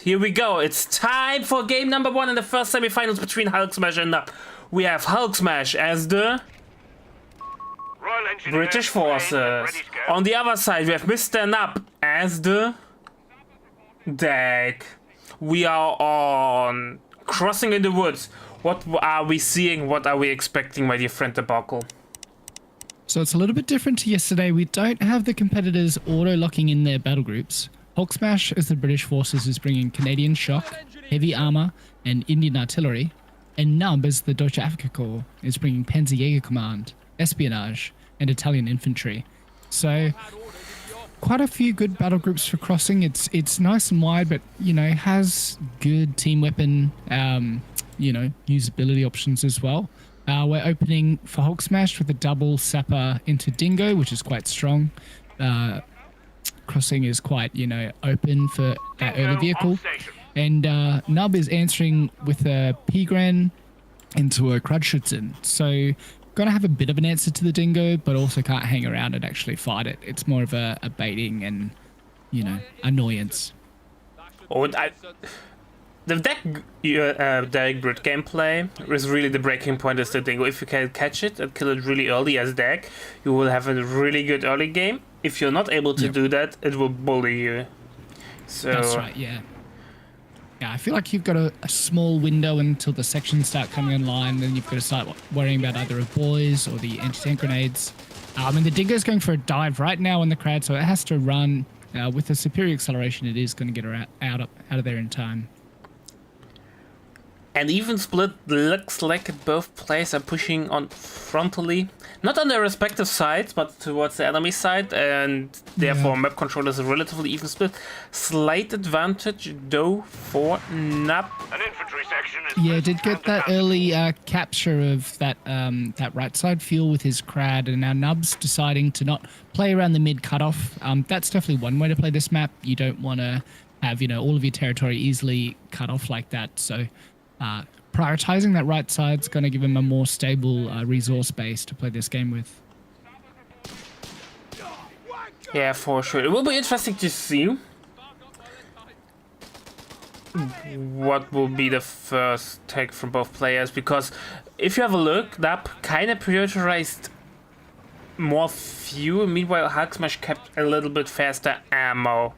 Here we go. It's time for game number 1 in the first semifinals between HulkSMASH and NuB. We have HulkSMASH as the British forces. On the other side, we have Mr. NuB as the deck. We are on Crossing in the Woods. What are we seeing? What are we expecting, my dear friend Debacle? So it's a little bit different to yesterday. We don't have the competitors auto-locking in their battle groups. HulkSMASH as the British forces is bringing Canadian Shock, Heavy Armor, and Indian Artillery. And NuB as the Deutsche Afrika Korps is bringing Panzerjäger Command, Espionage, and Italian Infantry. So quite a few good battle groups for Crossing. It's nice and wide, but, you know, has good team weapon, usability options as well. We're opening for HulkSMASH with a double Sapper into Dingo, which is quite strong. Crossing is quite, open for that early vehicle. And NuB is answering with a Pigran into a Krudschutzen. So gonna have a bit of an answer to the Dingo, but also can't hang around and actually fight it. It's more of a baiting and, annoyance. The deck grid gameplay is really the breaking point is the Dingo. If you can catch it and kill it really early as deck, you will have a really good early game. If you're not able to do that, it will bully you. So that's right, yeah. Yeah, I feel like you've got a small window until the sections start coming online, then you've got to start worrying about either a boys or the anti-tank grenades. And the Dingo's going for a dive right now on the crowd, so it has to run. With a superior acceleration, it is going to get her out of there in time. And even split looks like both players are pushing on frontally, not on their respective sides, but towards the enemy side, and therefore map control is a relatively even split. Slight advantage though for NuB. An infantry section is did get that early capture of that right side fuel with his Crad, and now NuB's deciding to not play around the mid cutoff. That's definitely one way to play this map. You don't want to have all of your territory easily cut off like that, so. Prioritizing that right side is going to give him a more stable resource base to play this game with. Yeah, for sure. It will be interesting to see what will be the first take from both players, because if you have a look, NuB kind of prioritized more fuel, meanwhile HulkSMASH kept a little bit faster ammo.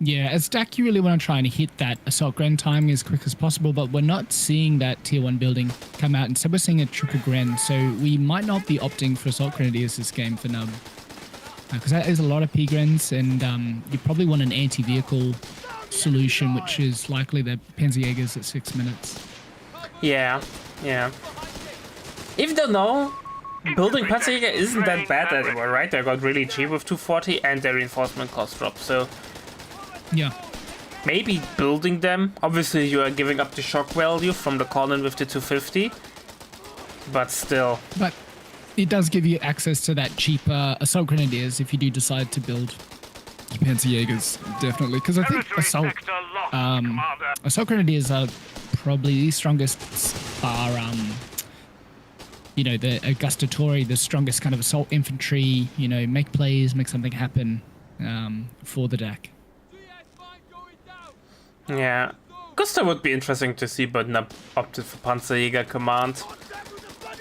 Yeah, as Dak, you really want to try and hit that assault gren timing as quick as possible, but we're not seeing that tier 1 building come out. Instead, we're seeing a triple gren, so we might not be opting for assault grenadiers this game for NuB. Because that is a lot of P-grens, and you probably want an anti-vehicle solution, which is likely the Panzerjägers at 6 minutes. Yeah. If you don't know, building Panzerjäger isn't that bad anymore, right? They got really cheap with 240 and their reinforcement cost drop, so... Yeah. Maybe building them. Obviously, you are giving up the shock value from the Colin with the 250. But still. But it does give you access to that cheaper assault grenadiers if you do decide to build Panzerjägers, definitely. Because I think assault grenadiers are probably the strongest bar, the Augustatori, the strongest kind of assault infantry, make plays, make something happen for the deck. Yeah, Gusta would be interesting to see, but NuB opted for Panzerjäger Command.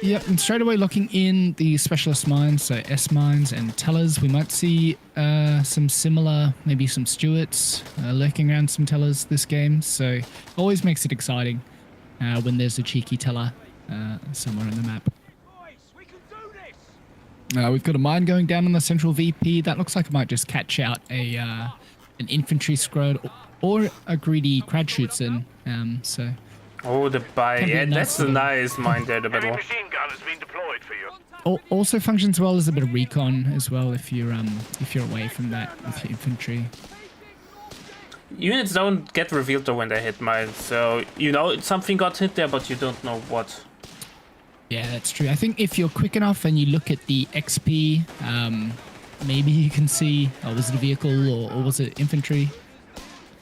Yep, and straight away locking in the specialist mines, so S mines and tellers. We might see some similar, maybe some Stuarts lurking around some tellers this game. So always makes it exciting when there's a cheeky teller somewhere on the map. We've got a mine going down on the central VP. That looks like it might just catch out an infantry squad or a greedy Krudschutzen. Oh, the buy. Yeah, that's a nice mine there, the battle. machine gun has been deployed for you. Also functions well as a bit of recon as well if you're away from that with your infantry. Units don't get revealed though when they hit mines, so something got hit there, but you don't know what. Yeah, that's true. I think if you're quick enough and you look at the XP, maybe you can see, was it a vehicle or was it infantry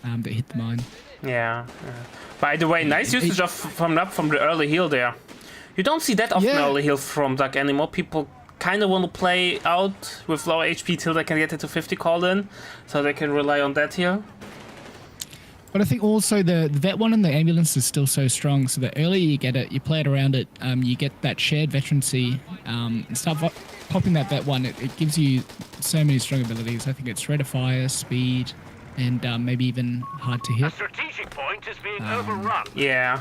that hit the mine? Yeah. By the way, nice usage from the early heal there. You don't see that often early heal from Duck anymore. People kind of want to play out with lower HP till they can get it to 50 called in, so they can rely on that here. But I think also the vet one and the ambulance is still so strong. So the earlier you get it, you play it around it, you get that shared veterancy, and start popping that vet one. It gives you so many strong abilities. I think it's rate of fire, speed, and maybe even hard to A hit. strategic point is being overrun. Yeah.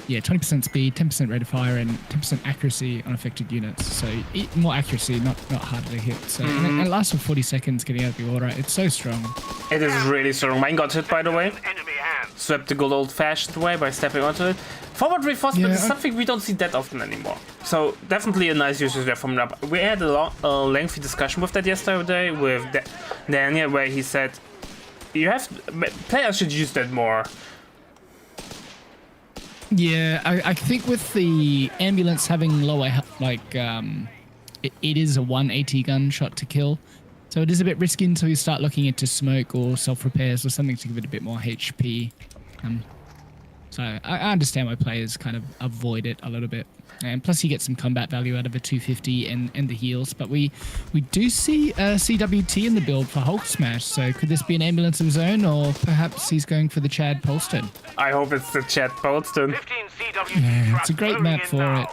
Yeah, 20% speed, 10% rate of fire, and 10% accuracy on affected units. So more accuracy, not harder to hit. So and it lasts for 40 seconds getting out of the order. It's so strong. It is really strong. Mine got hit, by the way. Enemy hands. Swept the good old-fashioned way by stepping onto it. Forward reinforcement Yeah, is something we don't see that often anymore. So definitely a nice usage there from NuB. We had a lengthy discussion with that yesterday with Daniel, where he said, players should use that more. Yeah, I think with the ambulance having lower health, like it is a 180 gun shot to kill, so it is a bit risky until you start looking into smoke or self repairs or something to give it a bit more HP. So I understand why players kind of avoid it a little bit, and plus you get some combat value out of a 250 and the heals. But we do see a CWT in the build for HulkSMASH. So could this be an ambulance of his own, or perhaps he's going for the Chad Polston? I hope it's the Chad Polston. 15 CWT Yeah, trucks it's a great moving map in for now.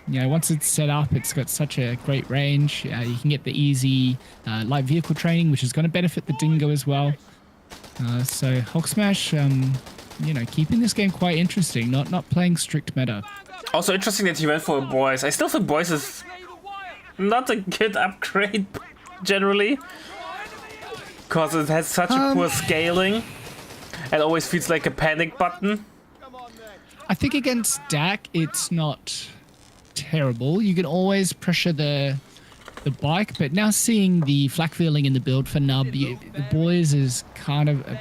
it. Once it's set up, it's got such a great range. You can get the easy light vehicle training, which is going to benefit the Dingo as well. So HulkSMASH, keeping this game quite interesting, not playing strict meta. Also interesting that he went for boys. I still think boys is not a good upgrade generally, because it has such a poor scaling. It always feels like a panic button. I think against DAC, it's not terrible. You can always pressure the bike, but now seeing the flak feeling in the build for NuB, the boys is kind of a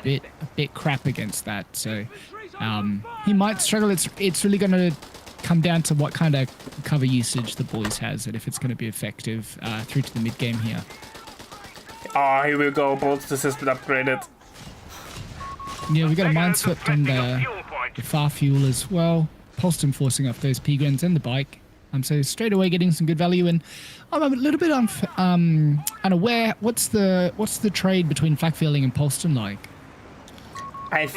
bit crap against that. So he might struggle. It's really going to come down to what kind of cover usage the boys has, and if it's going to be effective through to the mid game here. Oh, here we go. Bolts has been upgraded. Yeah, we got a mind swept on the far fuel as well. Polston forcing off those P-Grens and the bike. So straight away getting some good value, and I'm a little bit unaware. What's the trade between flak feeling and Polston like? The enemy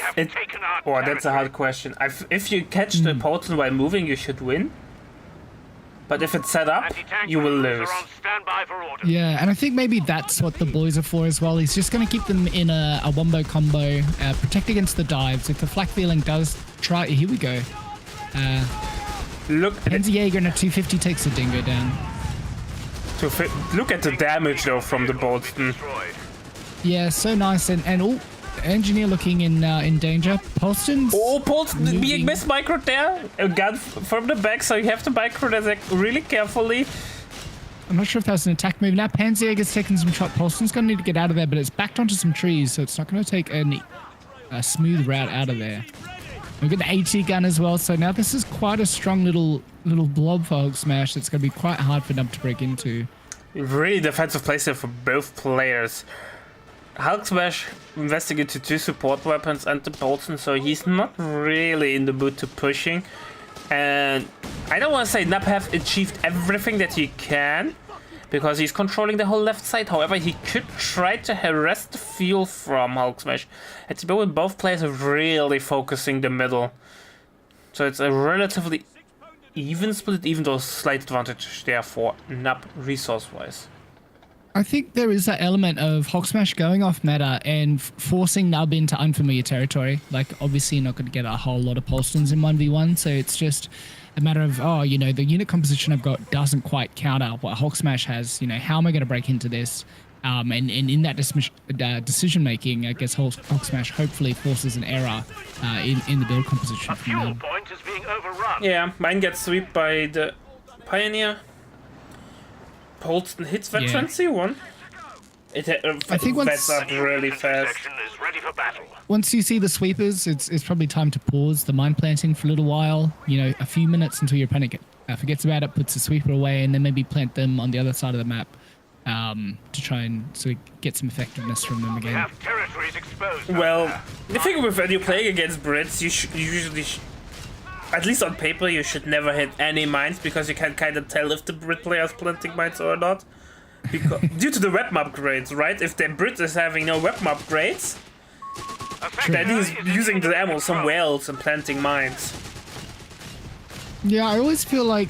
have taken our That's a hard question. If you catch the Polston while moving, you should win. But if it's set up, Anti-tank you will crews lose. are on standby for orders. Yeah, and I think maybe that's what the boys are for as well. He's just going to keep them in a wombo combo, protect against the dives. If the flak feeling does try, here we go. Look at Jaeger and a 250 takes the Dingo down. Look at the damage though from the Bolton. Destroyed. Yeah, so nice, and engineer looking in danger. Polston's Oh, Bolton being moving. mismicroed there. A gun from the back, so you have to micro that really carefully. I'm not sure if that's an attack move. Now Panzerjager's taking some shot. Polston's going to need to get out of there, but it's backed onto some trees, so it's not going to take a smooth route out of there. We've got the AT gun as well, so now this is quite a strong little blob for HulkSMASH. It's going to be quite hard for NuB to break into. Really defensive plays there for both players. HulkSMASH investing into 2 support weapons and the Bolton, so he's not really in the mood to pushing. And I don't want to say NuB have achieved everything that he can, because he's controlling the whole left side. However, he could try to harass the fuel from HulkSMASH. At the moment, both players are really focusing the middle. So it's a relatively even split, even though slight advantage there for NuB resource-wise. I think there is that element of HulkSMASH going off meta and forcing NuB into unfamiliar territory. Like, obviously, you're not going to get a whole lot of Polstons in 1v1, so it's just a matter of, the unit composition I've got doesn't quite counter what HulkSMASH has. How am I going to break into this? And in that decision making, I guess HulkSMASH hopefully forces an error in the build composition. A fuel point is being overrun. Yeah, mine gets swept by the Pioneer. Polston hits veterancy one. I think once- that's up really fast. Section is ready for battle. Once you see the sweepers, it's probably time to pause the mine planting for a little while. A few minutes until your opponent forgets about it, puts the sweeper away, and then maybe plant them on the other side of the map to try and sort of get some effectiveness from them We again. have territories exposed. Well, the thing with when you're playing against Brits, you usually, at least on paper, you should never hit any mines, because you can kind of tell if the Brit player is planting mines or not. Because, due to the weapon upgrades, right? If the Brit is having no weapon upgrades, then he's using the ammo somewhere else and planting mines. Yeah, I always feel like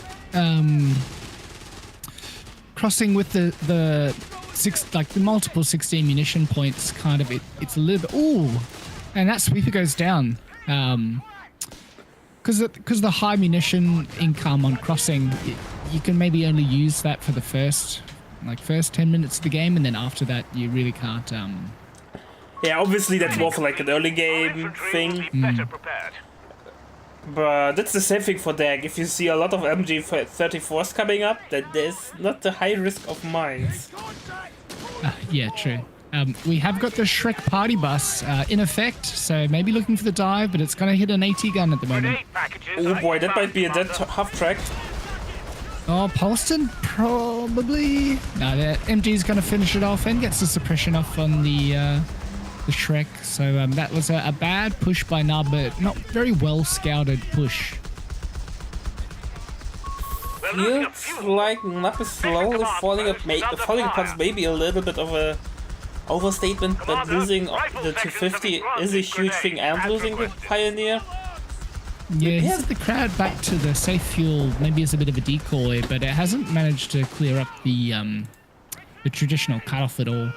crossing with the multiple 16 munition points, kind of it's a little bit. Ooh, and that sweeper goes down. Because the high munition income on crossing, you can maybe only use that for the first 10 minutes of the game, and then after that you really can't. Yeah, obviously that's more for like an early game thing. But that's the same thing for DAG. If you see a lot of MG34s coming up, then there's not the high risk of mines. Yeah, true. We have got the Shrek party bus in effect, so maybe looking for the dive, but it's going to hit an AT gun at the moment. Oh boy, that might be a dead half track. Oh, Polston? Probably. No, the MG's going to finish it off and gets the suppression off on the Shrek. So that was a bad push by NuB, but not very well scouted push. Feels like NuB is slowly falling apart. Maybe a little bit of a overstatement, but losing the 250 is a huge thing, and losing the Pioneer. Yeah, he's at the crowd back to the safe fuel, maybe as a bit of a decoy, but it hasn't managed to clear up the traditional cutoff at all.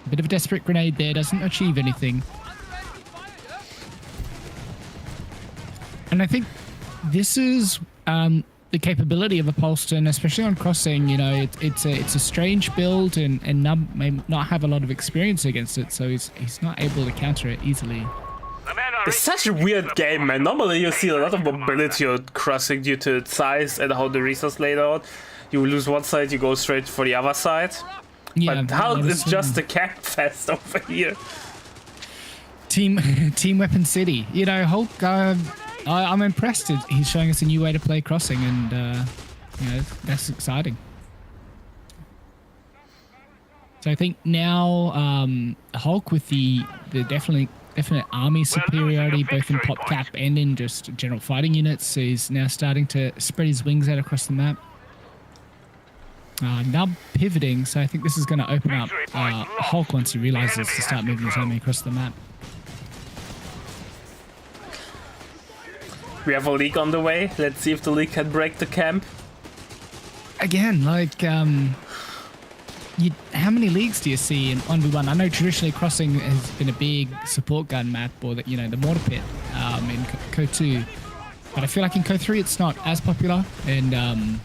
A bit of a desperate grenade there, doesn't achieve anything. And I think this is the capability of a Polston, especially on crossing. You know, it's a strange build, and NuB may not have a lot of experience against it, so he's not able to counter it easily. It's such a weird game, man. Normally you see a lot of mobility on crossing due to its size and how the resource laid out. You lose one side, you go straight for the other side. Yeah, but Hulk is just a camp fest over here. Team Weapon City. You know, Hulk, I'm impressed. He's showing us a new way to play crossing, and you know, that's exciting. So I think now Hulk, with the definite army superiority, both in pop cap and in just general fighting units, is now starting to spread his wings out across the map. NuB pivoting, so I think this is going to open up Hulk once he realizes to start moving his army across the map. We have a leak on the way. Let's see if the leak can break the camp. Again, like, how many leagues do you see in 1v1? I know traditionally crossing has been a big support gun map, or the mortar pit in Co 2, but I feel like in Co 3 it's not as popular, and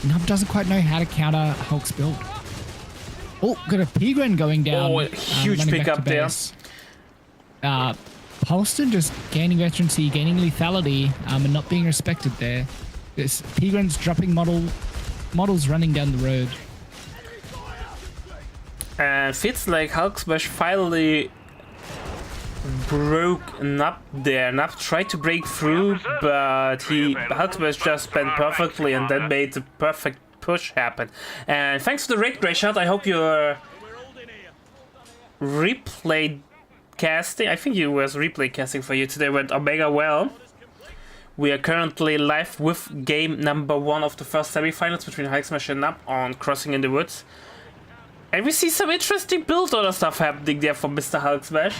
NuB doesn't quite know how to counter Hulk's build. Oh, got a P-Gren going down. Oh, huge pickup there. Polston just gaining veterancy, gaining lethality, and not being respected there. This P-Gren's dropping models running down the road. And feels like HulkSMASH finally broke NuB there. NuB tried to break through, but HulkSMASH just bent perfectly and then made the perfect push happen. And thanks to the Rick shot, I hope your replay casting, I think it was replay casting for you today, went omega well. We are currently live with game number 1 of the first semifinals between HulkSMASH and NuB on Crossing in the Woods. And we see some interesting build order stuff happening there from Mr. HulkSMASH.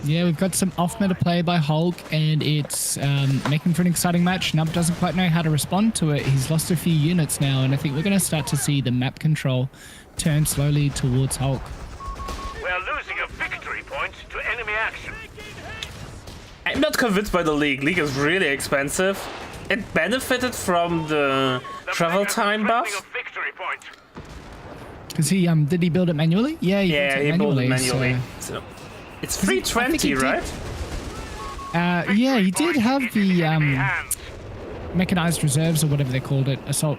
Yeah, we've got some off-meta play by Hulk, and it's making for an exciting match. NuB doesn't quite know how to respond to it. He's lost a few units now, and I think we're going to start to see the map control turn slowly towards Hulk. We're losing a victory point to enemy action. I'm not convinced by the League. League is really expensive. It benefited from the travel time buff. Because he did he build it manually? Yeah, he built it manually. So it's 320, right? Yeah, he did have the mechanized reserves, or whatever they called it, assault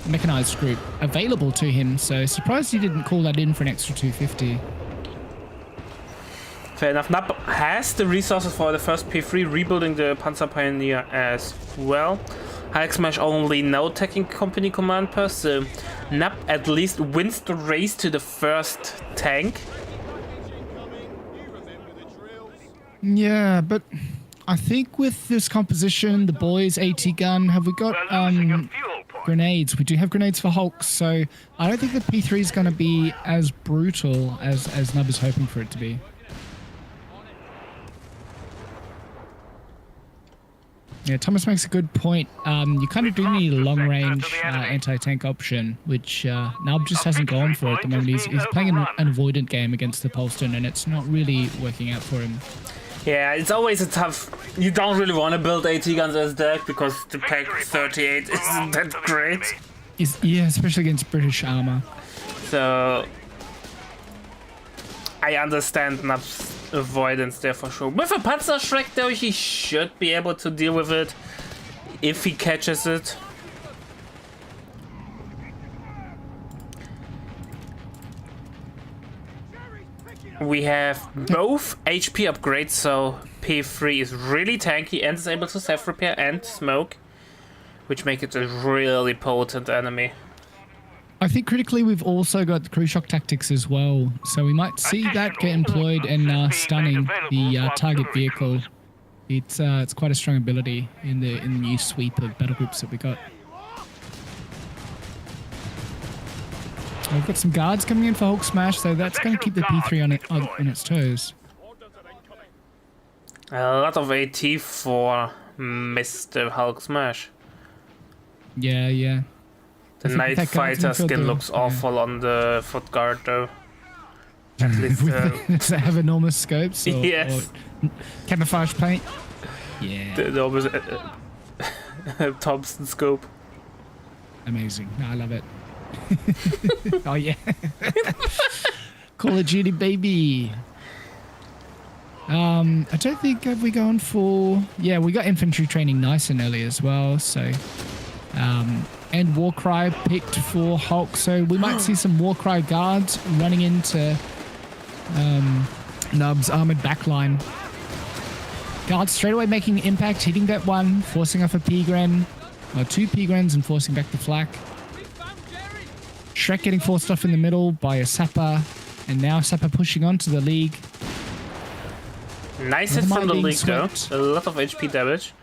mechanized group, available to him. So surprised he didn't call that in for an extra 250. Fair enough. NuB has the resources for the first P3, rebuilding the Panzer Pioneer as well. HulkSMASH only no Teching Company command per, so NuB at least wins the race to the first tank. Yeah, but I think with this composition, the boys AT gun, have we got grenades. We do have grenades for Hulk, so I don't think the P3 is going to be as brutal as NuB is hoping for it to be. Yeah, Thomas makes a good point. You kind of do need a long-range anti-tank option, which NuB just hasn't gone for at the moment. He's playing an avoidant game against the Polston, and it's not really working out for him. Yeah, it's always a tough... You don't really want to build AT guns as deck, because the Pack 38 isn't that great. Yeah, especially against British armor. So... I understand NuB's avoidance there for sure. With a Panzerschreck though, he should be able to deal with it if he catches it. We have both HP upgrades, so P3 is really tanky and is able to self-repair and smoke, which make it a really potent enemy. I think critically we've also got the crew shock tactics as well, so we might see that get employed in stunning the target vehicle. It's quite a strong ability in the new sweep of battle groups that we got. We've got some guards coming in for HulkSMASH, so that's going to keep the P3 on its toes. A lot of AT for Mr. HulkSMASH. Yeah, yeah. The Night Fighter skin looks awful on the foot guard though. At least does it have enormous scopes? Or, yes. Or camouflage paint? Yeah. The almost Thompson scope. Amazing. No, I love it. Oh yeah. Call of Duty baby. I don't think have we gone for... Yeah, we got infantry training nice and early as well, so... and Warcry picked for Hulk, so we might see some Warcry guards running into NuB's armored backline. Guards straight away making impact, hitting that one, forcing off a P-Gren, or 2 P-Grens and forcing back the flak. Shrek getting forced off in the middle by a Sapper, and now Sapper pushing on to the League. Nice hit from the League though, a lot of HP damage.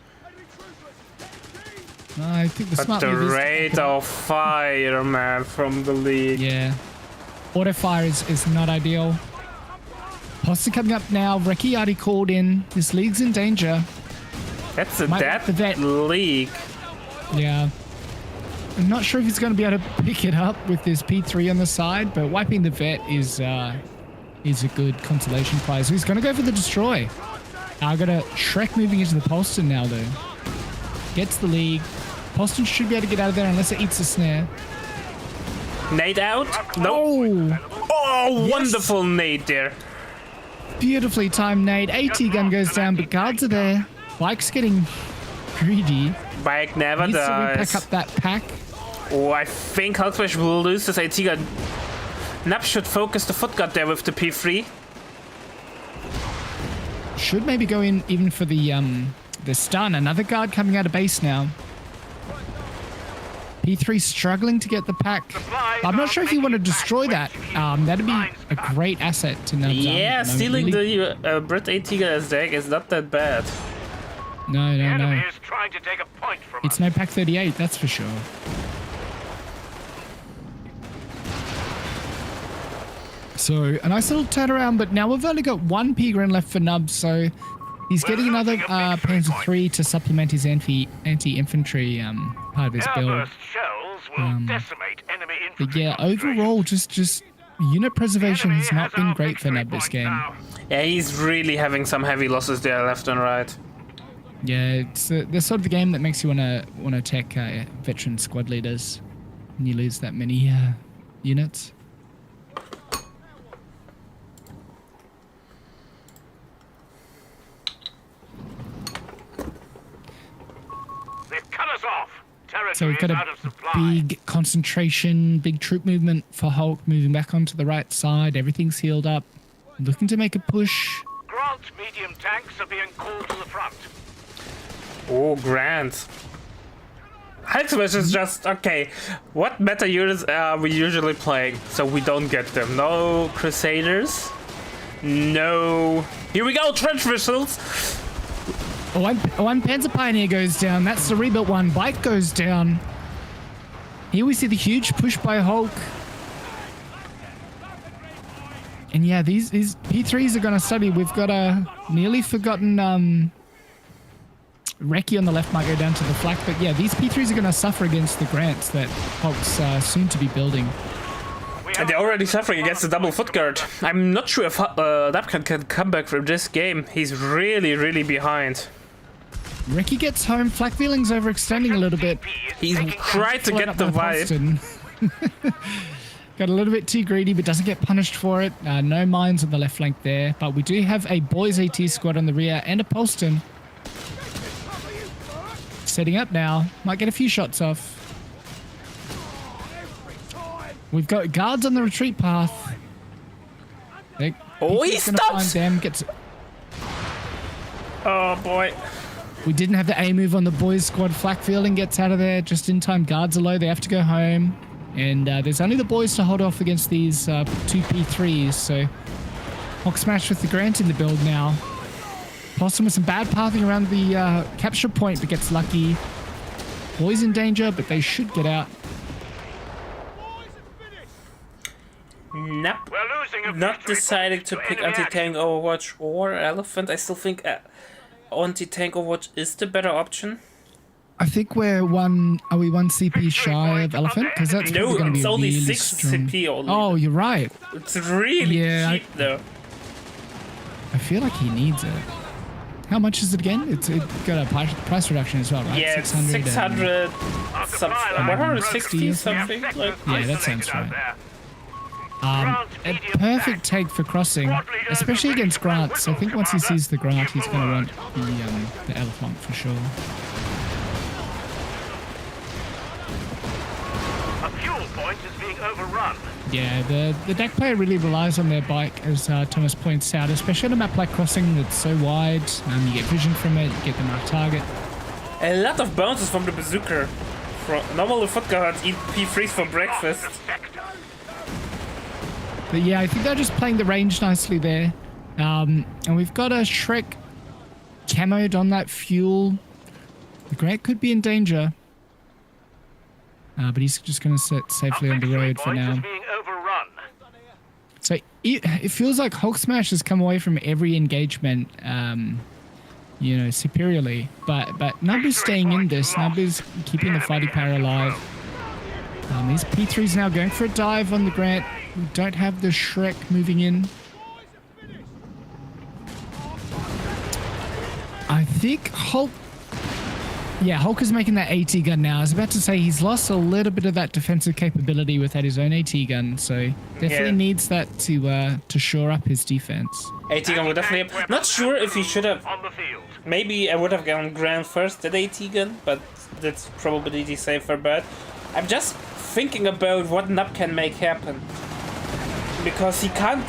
I think the smart move is... But the rate of fire, man, from the League. Yeah. Auto fire is not ideal. Poster coming up now. Reki already called in. This League's in danger. That's a dead League. Yeah. I'm not sure if he's going to be able to pick it up with this P3 on the side, but wiping the vet is a good consolation prize. He's going to go for the destroy. I got a Shrek moving into the Polston now, though. Gets the League. Polston should be able to get out of there unless it eats a snare. Nade out? No. Oh, yes. Wonderful nade there. Beautifully timed nade. AT gun goes down, but guards are there. Bike's getting greedy. Bike never Needs dies. to pack up that pack. Oh, I think HulkSMASH will lose this AT gun. NuB should focus the foot guard there with the P3. Should maybe go in even for the stun. Another guard coming out of base now. P3 struggling to get the pack. I'm not sure if you want to destroy that. That'd be a great asset to NuB. Yeah, stealing the Brit AT gun as deck is not that bad. No. Is trying to take a point from it's no pack 38, that's for sure. So, a nice little turnaround, but now we've only got 1 P-Gren left for NuB, so he's getting another Panzer 3 to supplement his anti-infantry part of his build. But yeah, overall, just unit preservation has not been great for NuB this game. Yeah, he's really having some heavy losses there, left and right. Yeah, it's the sort of the game that makes you wanna attack veteran squad leaders, and you lose that many units. They've cut us off. So we've got a big concentration, big troop movement for Hulk, moving back onto the right side. Everything's healed up. Looking to make a push. Grant medium tanks are being called to the front. Oh, Grant. HulkSMASH is just, okay, what meta units are we usually playing so we don't get them? No Crusaders? No... Here we go, trench missiles! One Panzer Pioneer goes down. That's the rebuilt one. Bike goes down. Here we see the huge push by Hulk. And yeah, these P3s are going to study. We've got a nearly forgotten Recce on the left might go down to the flak. But yeah, these P3s are going to suffer against the Grants that Hulk's soon to be building. And they're already suffering against the double foot guard. I'm not sure if NuB can come back from this game. He's really, really behind. Recce gets home. Flak feeling's overextending a little bit. He's tried to get the vibe. Got a little bit too greedy, but doesn't get punished for it. No mines on the left flank there. But we do have a boys AT squad on the rear and a Polston. Setting up now. Might get a few shots off. We've got guards on the retreat path. Oh, he stops! Them, Oh, boy. We didn't have the A move on the boys squad. Flak fielding gets out of there just in time. Guards are low. They have to go home. And there's only the boys to hold off against these 2 P3s. So HulkSMASH with the Grant in the build now. Possum with some bad pathing around the capture point, but gets lucky. Boys in danger, but they should get out. NuB not deciding to pick anti-tank Overwatch or Elephant. I still think anti-tank Overwatch is the better option. I think we're one CP shy of Elephant? Because that's no, going to be it's only really 6 strong. CP only. Oh, you're right. It's really cheap though. I feel like he needs it. How much is it again? It got a price reduction as well, right? Yeah, 600 160 something. Like. Yeah, that sounds right. A perfect take for crossing, especially against Grants. I think once he sees the Grant, he's going to want the Elephant for sure. A fuel point is being overrun. Yeah, the deck player really relies on their bike, as Thomas points out, especially on a map like Crossing that's so wide. You get vision from it, you get the mark target. A lot of bounces from the bazooka. Normal foot guards eat P3s for breakfast. But yeah, I think they're just playing the range nicely there. And we've got a Shrek camoed on that fuel. The Grant could be in danger. But he's just going to sit safely on the road for now. So it feels like HulkSMASH has come away from every engagement, superiorly. But NuB is staying in this. NuB is keeping the fighting power alive. These P3s now going for a dive on the Grant. We don't have the Shrek moving in. I think Hulk is making that AT gun now. I was about to say he's lost a little bit of that defensive capability without his own AT gun, so definitely needs that to shore up his defense. AT gun would definitely have. Not sure if he should have. Maybe I would have gone Grand first, that AT gun, but that's probably the safer bet. I'm just thinking about what NuB can make happen. Because he can't.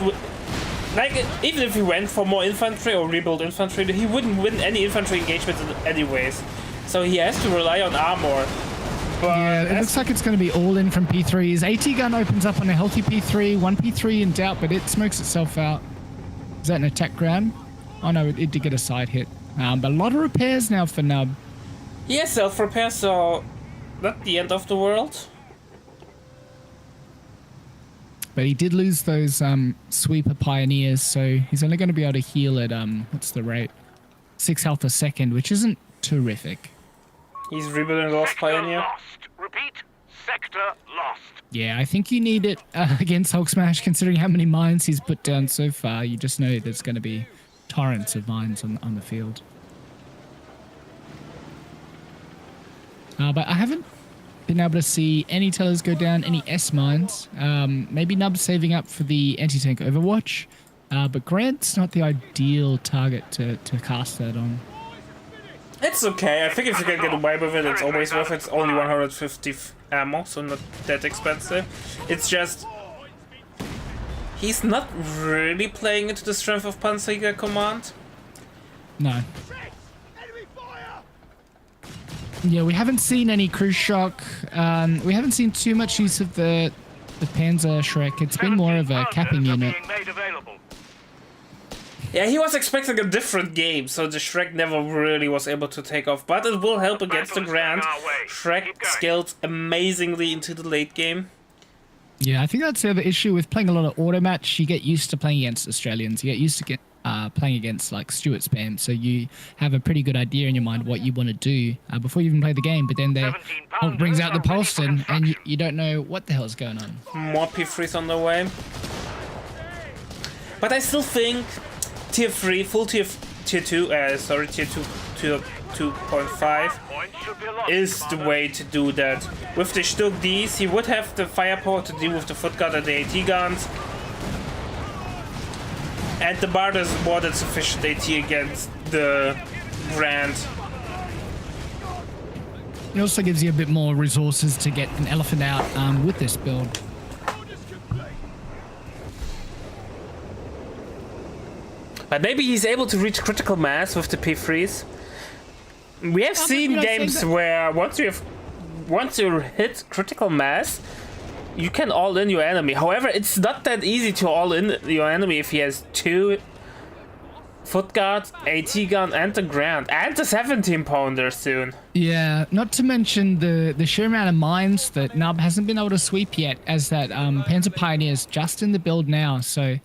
Even if he went for more infantry or rebuild infantry, he wouldn't win any infantry engagements anyways. So he has to rely on armor. But yeah, it looks like it's going to be all in from P3s. AT gun opens up on a healthy P3, one P3 in doubt, but it smokes itself out. Is that an attack ground? Oh no, it did get a side hit. But a lot of repairs now for NuB. Yeah, self-repair, so not the end of the world. But he did lose those sweeper pioneers, so he's only going to be able to heal at, what's the rate? 6 health a second, which isn't terrific. He's rebuilding Lost Pioneer. Lost. Repeat, sector lost. Yeah, I think you need it against HulkSMASH, considering how many mines he's put down so far. You just know there's going to be torrents of mines on the field. But I haven't been able to see any tellers go down, any S mines. Maybe NuB saving up for the anti-tank Overwatch, but Grant's not the ideal target to cast that on. It's okay. I think if you can get away with it, it's always worth it. It's only 150 ammo, so not that expensive. It's just he's not really playing into the strength of Panzerjäger Command. No. Yeah, we haven't seen any cruise shock. We haven't seen too much use of the Panzer Shrek. It's been more of a capping unit. Yeah, he was expecting a different game, so the Shrek never really was able to take off. But it will help against the Grand. Shrek scaled amazingly into the late game. Yeah, I think that's the other issue with playing a lot of auto match. You get used to playing against Australians. You get used to playing against like Stuart Spam, so you have a pretty good idea in your mind what you want to do before you even play the game. But then they brings out the pulse and you don't know what the hell's going on. More P3s on the way. But I still think tier 3, full tier 2, tier 2.5 is the way to do that. With the Sturk Ds, he would have the firepower to deal with the foot guard and the AT guns. And the Bard is more than sufficient AT against the Grand. It also gives you a bit more resources to get an elephant out with this build. But maybe he's able to reach critical mass with the P3s. We have seen games where once you hit critical mass, you can all in your enemy. However, it's not that easy to all in your enemy if he has 2 foot guard, AT gun, and the Grand, and the 17 pounder soon. Yeah, not to mention the sheer amount of mines that NuB hasn't been able to sweep yet, as that Panzer Pioneer's just in the build now. So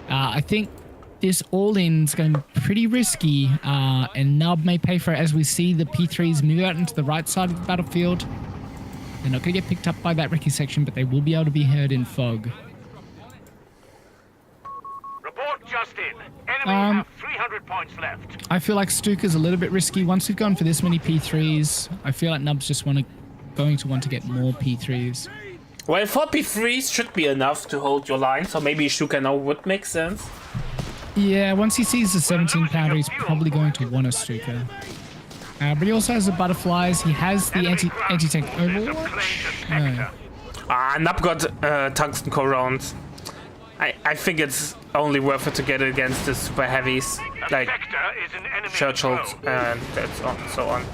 I think this all-in is going to be pretty risky, and NuB may pay for it as we see the P3s move out into the right side of the battlefield. They're not going to get picked up by that Ricky section, but they will be able to be heard in fog. Report just in. Enemy have 300 points left. I feel like Stuka's a little bit risky. Once we've gone for this many P3s, I feel like NuB's just going to want to get more P3s. Well, 4 P3s should be enough to hold your line, so maybe Stuka now would make sense. Yeah, once he sees the 17 pounder, he's probably going to want a Stuka. But he also has the butterflies. He has the anti-tank overwatch. No. NuB got tungsten core rounds. I think it's only worth it to get it against the super heavies like Churchills and so on.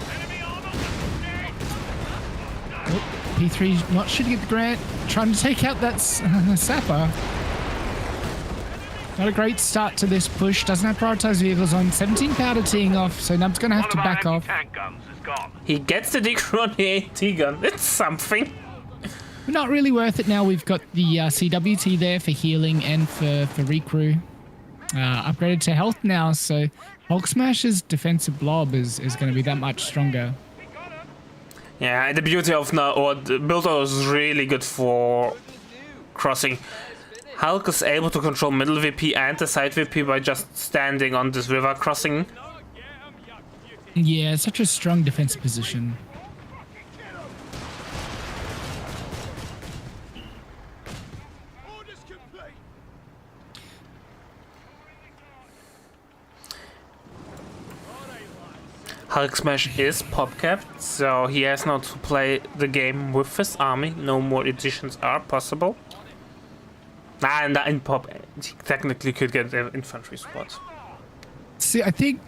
Oh, P3 not shooting at the Grant, trying to take out that Sapper. Not a great start to this push. Doesn't have prioritized vehicles on. 17 powder teeing off, so NuB's going to have to back off. He gets the decoy on the AT gun. It's something. Not really worth it now. We've got the CWT there for healing and for recrew. Upgraded to health now, so HulkSMASH's defensive blob is going to be that much stronger. Yeah, the beauty of now, or the build is really good for crossing. Hulk is able to control middle VP and the side VP by just standing on this river crossing. Yeah, it's such a strong defensive position. HulkSMASH is pop-capped, so he has now to play the game with his army. No more additions are possible. And in pop, he technically could get the infantry spot. See, I think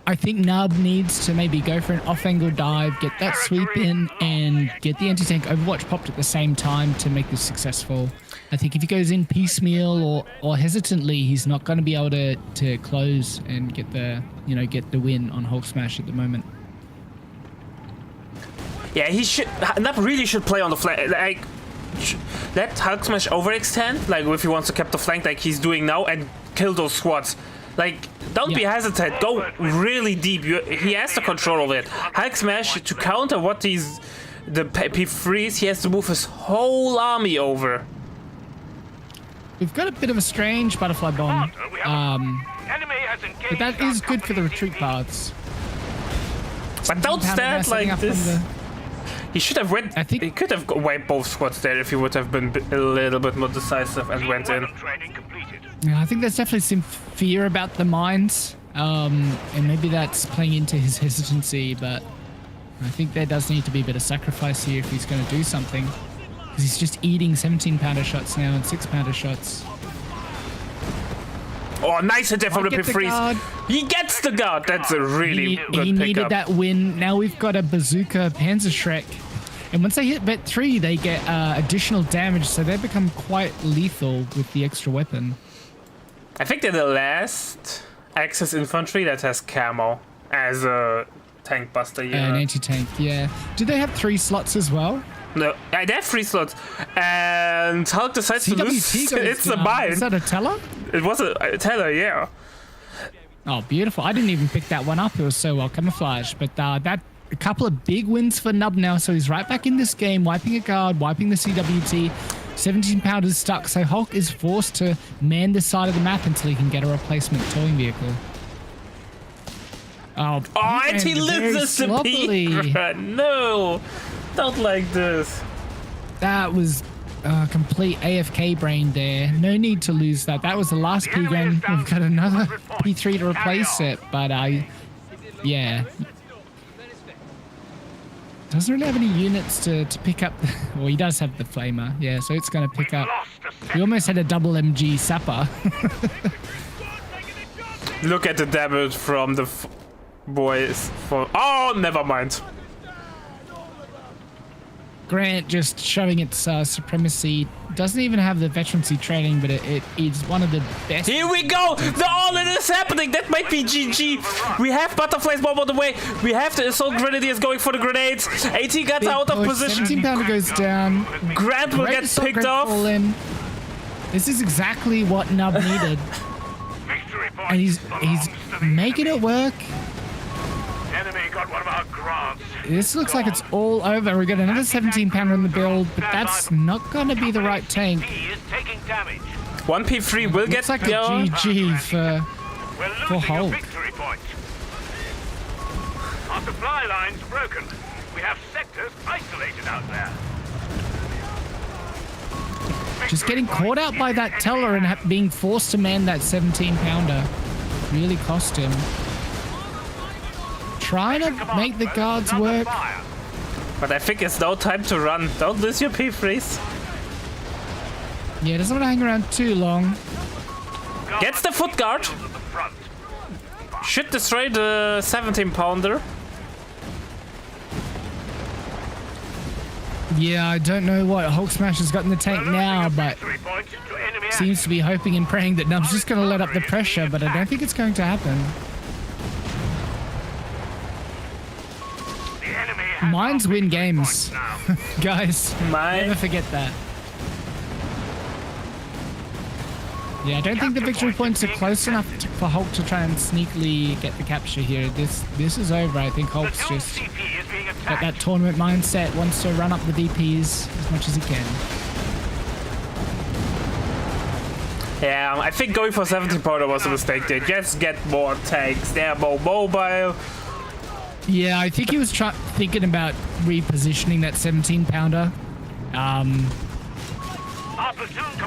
NuB needs to maybe go for an off-angle dive, get that sweep in, and get the anti-tank overwatch popped at the same time to make this successful. I think if he goes in piecemeal or hesitantly, he's not going to be able to close and get the win on HulkSMASH at the moment. Yeah, he should. NuB really should play on the flank. Like, let HulkSMASH overextend, like if he wants to cap the flank, like he's doing now, and kill those squads. Like, don't be hesitant. Go really deep. He has the control over it. HulkSMASH, to counter what the P3s, he has to move his whole army over. We've got a bit of a strange butterfly bomb, but that is good for the retreat paths. But don't stand like this. He should have went. He could have wiped both squads there if he would have been a little bit more decisive and went in. Yeah, I think there's definitely some fear about the mines, and maybe that's playing into his hesitancy, but I think there does need to be a bit of sacrifice here if he's going to do something, because he's just eating 17 pounder shots now and 6 pounder shots. Oh, nice hit there from the P3s. He gets the guard. That's a really good pickup. He needed that win. Now we've got a bazooka Panzer Shrek. And once they hit bet 3, they get additional damage, so they become quite lethal with the extra weapon. I think they're the last Axis infantry that has camo as a tank buster unit. An anti-tank, yeah. Do they have 3 slots as well? No, they have 3 slots. And Hulk decides to lose. It's a mine. Is that a teller? It was a teller, yeah. Oh, beautiful. I didn't even pick that one up. It was so well camouflaged. But that a couple of big wins for NuB now. So he's right back in this game, wiping a guard, wiping the CWT. 17 pounders stuck. So Hulk is forced to man this side of the map until he can get a replacement towing vehicle. Oh, and he loses to Peter. No, don't like this. That was complete AFK brain there. No need to lose that. That was the last P-Gun. We've got another P3 to replace it, but yeah. Doesn't really have any units to pick up. Well, he does have the Flamer. Yeah, so it's going to pick up. We almost had a double MG Sapper. Look at the damage from the boys. Oh, never mind. Grant just showing its supremacy. Doesn't even have the veterancy training, but it is one of the best. Here we go! The all-in is happening! That might be GG! We have Butterfly's bomb on the way! We have the Assault Grenadiers going for the grenades! AT got out of position! 17 pounder goes down. Grant will get picked off! This is exactly what NuB needed. And he's making it work. Enemy got one of our grants. This looks like it's all over. We got another 17 pounder in the build, but that's not going to be the right tank. One P3 will get like a GG for Hulk. Our supply line's broken. We have sectors isolated out there. Just getting caught out by that teller and being forced to man that 17 pounder really cost him. Trying to make the guards work. But I think it's no time to run. Don't lose your P3s. Yeah, doesn't want to hang around too long. Gets the foot guard. Should destroy the 17 pounder. Yeah, I don't know what HulkSMASH has got in the tank now, but seems to be hoping and praying that NuB's just going to let up the pressure, but I don't think it's going to happen. Mines win games. Guys, never forget that. Yeah, I don't think the victory points are close enough for Hulk to try and sneakily get the capture here. This is over. I think Hulk's just got that tournament mindset, wants to run up the VPs as much as he can. Yeah, I think going for 17 pounder was a mistake there. Just get more tanks. They're more mobile. Yeah, I think he was thinking about repositioning that 17 pounder. But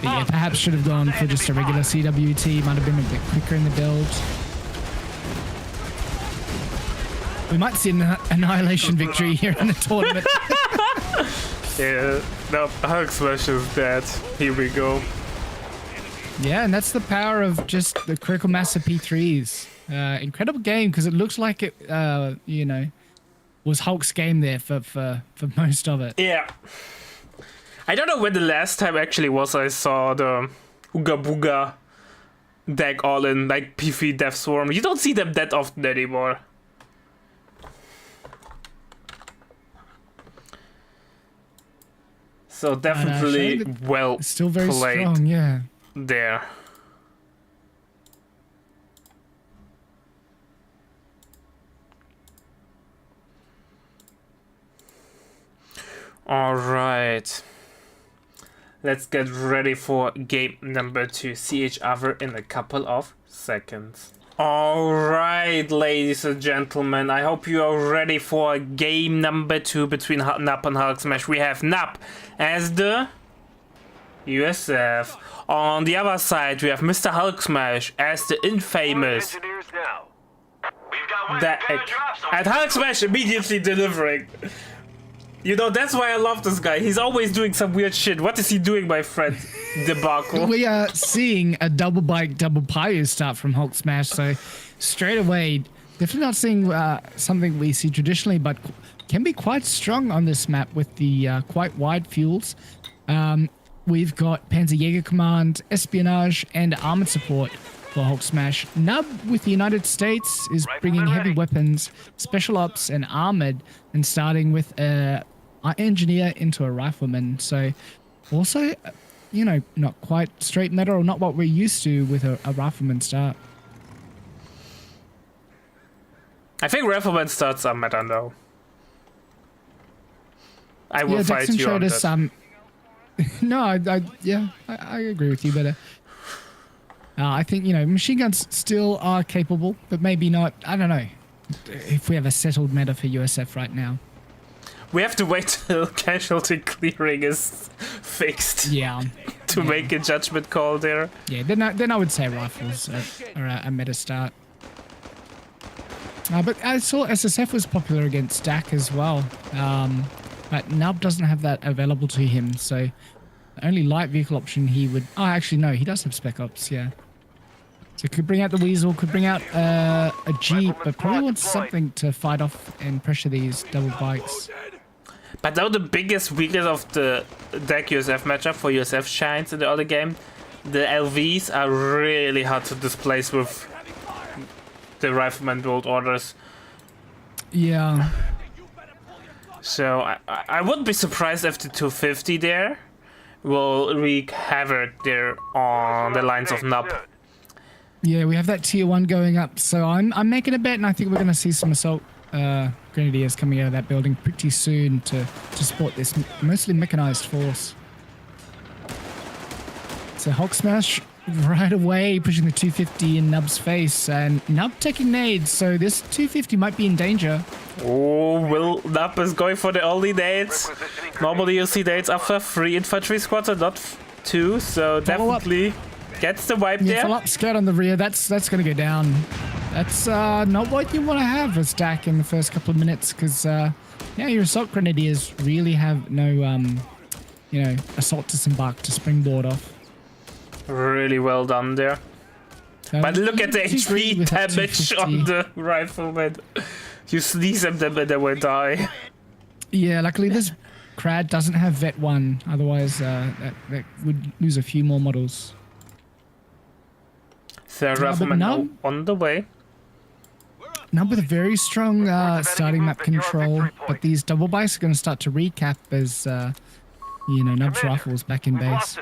yeah, perhaps should have gone for just a regular CWT. Might have been a bit quicker in the build. We might see an annihilation victory here in the tournament. Yeah, no, HulkSMASH is dead. Here we go. Yeah, and that's the power of just the critical mass of P3s. Incredible game, because it looks like it, you know, was Hulk's game there for most of it. Yeah. I don't know when the last time actually was I saw the Ooga Booga deck all in, like P3 Death Swarm. You don't see them that often anymore. So definitely well still very played strong, yeah. There. All right. Let's get ready for game number 2. See each other in a couple of seconds. All right, ladies and gentlemen. I hope you are ready for game number 2 between NuB and HulkSMASH. We have NuB as the USF. On the other side, we have Mr. HulkSMASH as the infamous deck. And HulkSMASH immediately delivering. You know, that's why I love this guy. He's always doing some weird shit. What is he doing, my friend? Debacle. We are seeing a double bike, double pyro start from HulkSMASH. So straight away, definitely not seeing something we see traditionally, but can be quite strong on this map with the quite wide fuels. We've got Panzer Jaeger Command, Espionage, and Armored Support for HulkSMASH. NuB with the United States is bringing heavy weapons, special ops, and armored, and starting with an engineer into a rifleman. So also, you know, not quite straight meta, or not what we're used to with a rifleman start. I think rifleman starts are meta though. I will fight Dixon you on showed us that. no, I agree with you, but I think, you know, machine guns still are capable, but maybe not. I don't know if we have a settled meta for USF right now. We have to wait till casualty clearing is fixed. Yeah. To make a judgment call there. Yeah, then I would say rifles are a meta start. But I saw SSF was popular against DAC as well. But NuB doesn't have that available to him, so the only light vehicle option he would... Oh, actually, no, he does have Spec Ops, yeah. So could bring out the Weasel, could bring out a Jeep, but probably wants something to fight off and pressure these double bikes. But now the biggest weakness of the DAC USF matchup for USF shines in the other game, the LVs are really hard to displace with the Rifleman build orders. Yeah. So I wouldn't be surprised if the 250 there will wreak havoc there on the lines of NuB. Yeah, we have that tier 1 going up, so I'm making a bet, and I think we're going to see some assault grenadiers coming out of that building pretty soon to support this mostly mechanized force. So HulkSMASH right away pushing the 250 in NuB's face, and NuB taking nades, so this 250 might be in danger. Oh, Will NuB is going for the only nades. Normally you see nades after 3 infantry squads and not 2, so definitely gets the wipe there. Follow up scout on the rear, that's going to go down. That's not what you want to have as DAC in the first couple of minutes, because yeah, your assault grenadiers really have no, you know, assault disembark to springboard off. Really well done there. But look at the HP damage on the rifleman. You sneeze at them and they will die. Yeah, luckily this Crad doesn't have Vet 1, otherwise that would lose a few more models. So rifleman on the way. NuB with a very strong starting map control, but these double bikes are going to start to recap as, you know, NuB's rifles back in base.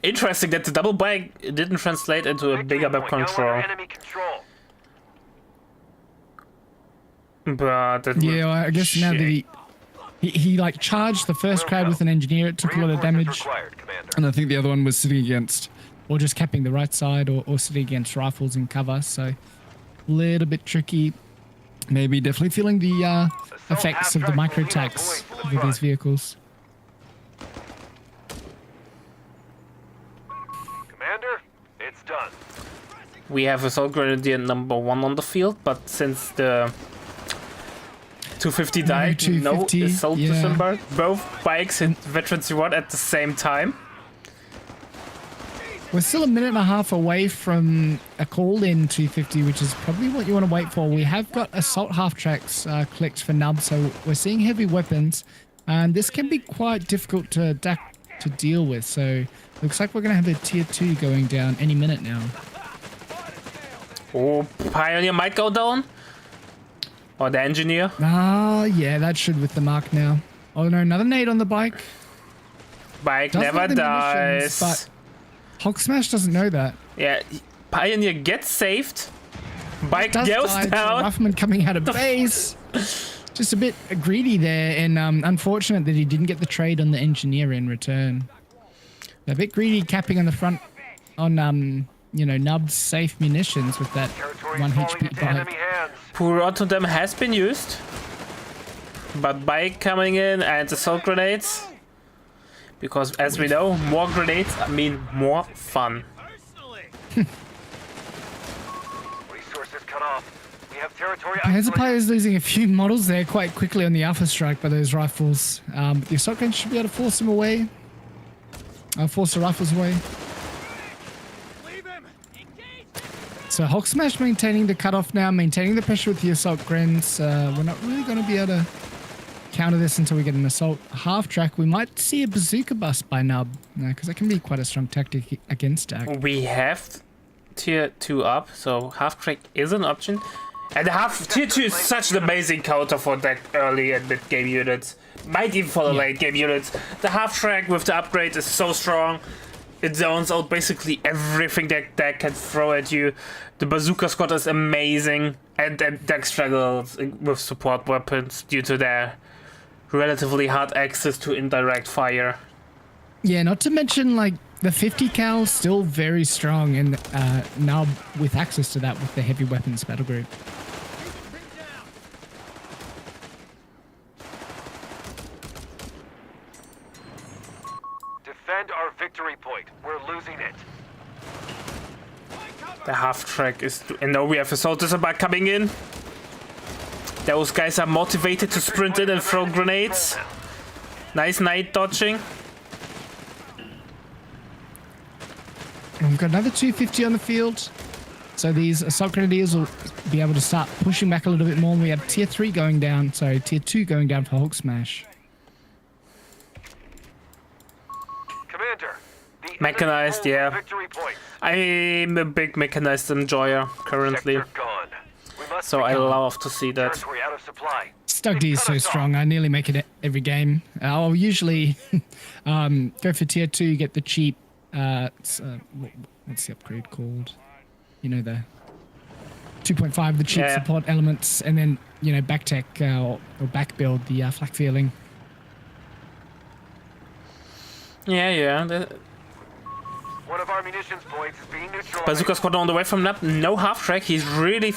Interesting that the double bike didn't translate into a bigger map control. But yeah, well, I guess now that he like charged the first crowd with an engineer, it took a lot of damage, and I think the other one was sitting against, or just capping the right side, or sitting against rifles in cover, so a little bit tricky. Maybe definitely feeling the effects of the micro attacks with these vehicles. Commander, it's done. we have assault grenadier number 1 on the field, but since the 250 died, no assault disembark. Both bikes hit Veterans Reward at the same time. We're still a minute and a half away from a call-in 250, which is probably what you want to wait for. We have got assault half-tracks clicked for NuB, so we're seeing heavy weapons, and this can be quite difficult to deal with. So looks like we're going to have a tier 2 going down any minute now. Oh, Pioneer might go down. Or the engineer. Ah, yeah, that should with the mark now. Oh no, another nade on the bike. Bike never dies. But HulkSMASH doesn't know that. Yeah, Pioneer gets saved. Bike goes down. Rifleman coming out of base. Just a bit greedy there, and unfortunate that he didn't get the trade on the engineer in return. A bit greedy, capping on the front on you know, NuB's safe munitions with that 1 HP bike. Poor Rotterdam has been used, but bike coming in and assault grenades, because as we know, more grenades mean more fun. Resources cut off. We have territory. Hezapaya is losing a few models there quite quickly on the Alpha Strike by those rifles. The assault grenades should be able to force them away. Force the rifles away. So HulkSMASH maintaining the cutoff now, maintaining the pressure with the assault grens. We're not really going to be able to counter this until we get an assault half track. We might see a bazooka bust by NuB, because that can be quite a strong tactic against DAC. We have tier 2 up, so half track is an option. And the tier 2 is such an amazing counter for that early and mid game units. Might even for the late game units. The half track with the upgrade is so strong. It zones out basically everything that can throw at you. The bazooka squad is amazing, and deck struggles with support weapons due to their relatively hard access to indirect fire. Yeah, not to mention like the 50 cal still very strong, and NuB with access to that with the heavy weapons battle group. Defend our victory point. We're losing it. The half track is, and now we have assault disembark coming in. Those guys are motivated to sprint in and throw grenades. Nice night dodging. We've got another 250 on the field. So these assault grenadiers will be able to start pushing back a little bit more. And we have tier 3 going down, so tier 2 going down for HulkSMASH. Commander, the Mechanized, enemy yeah. holds victory point. I'm a big mechanized enjoyer currently, Sector gone. We must so I recover. love to see that. Territory out of supply. Stugdy is so strong. I nearly make it every game. I'll usually go for tier 2, get the cheap. What's the upgrade called? You know, the 2.5, the cheap support elements, and then back tech or back build the flak feeling. Yeah. One of our munitions points is being neutralized. Bazooka squad on the way from NuB. No half track. He's really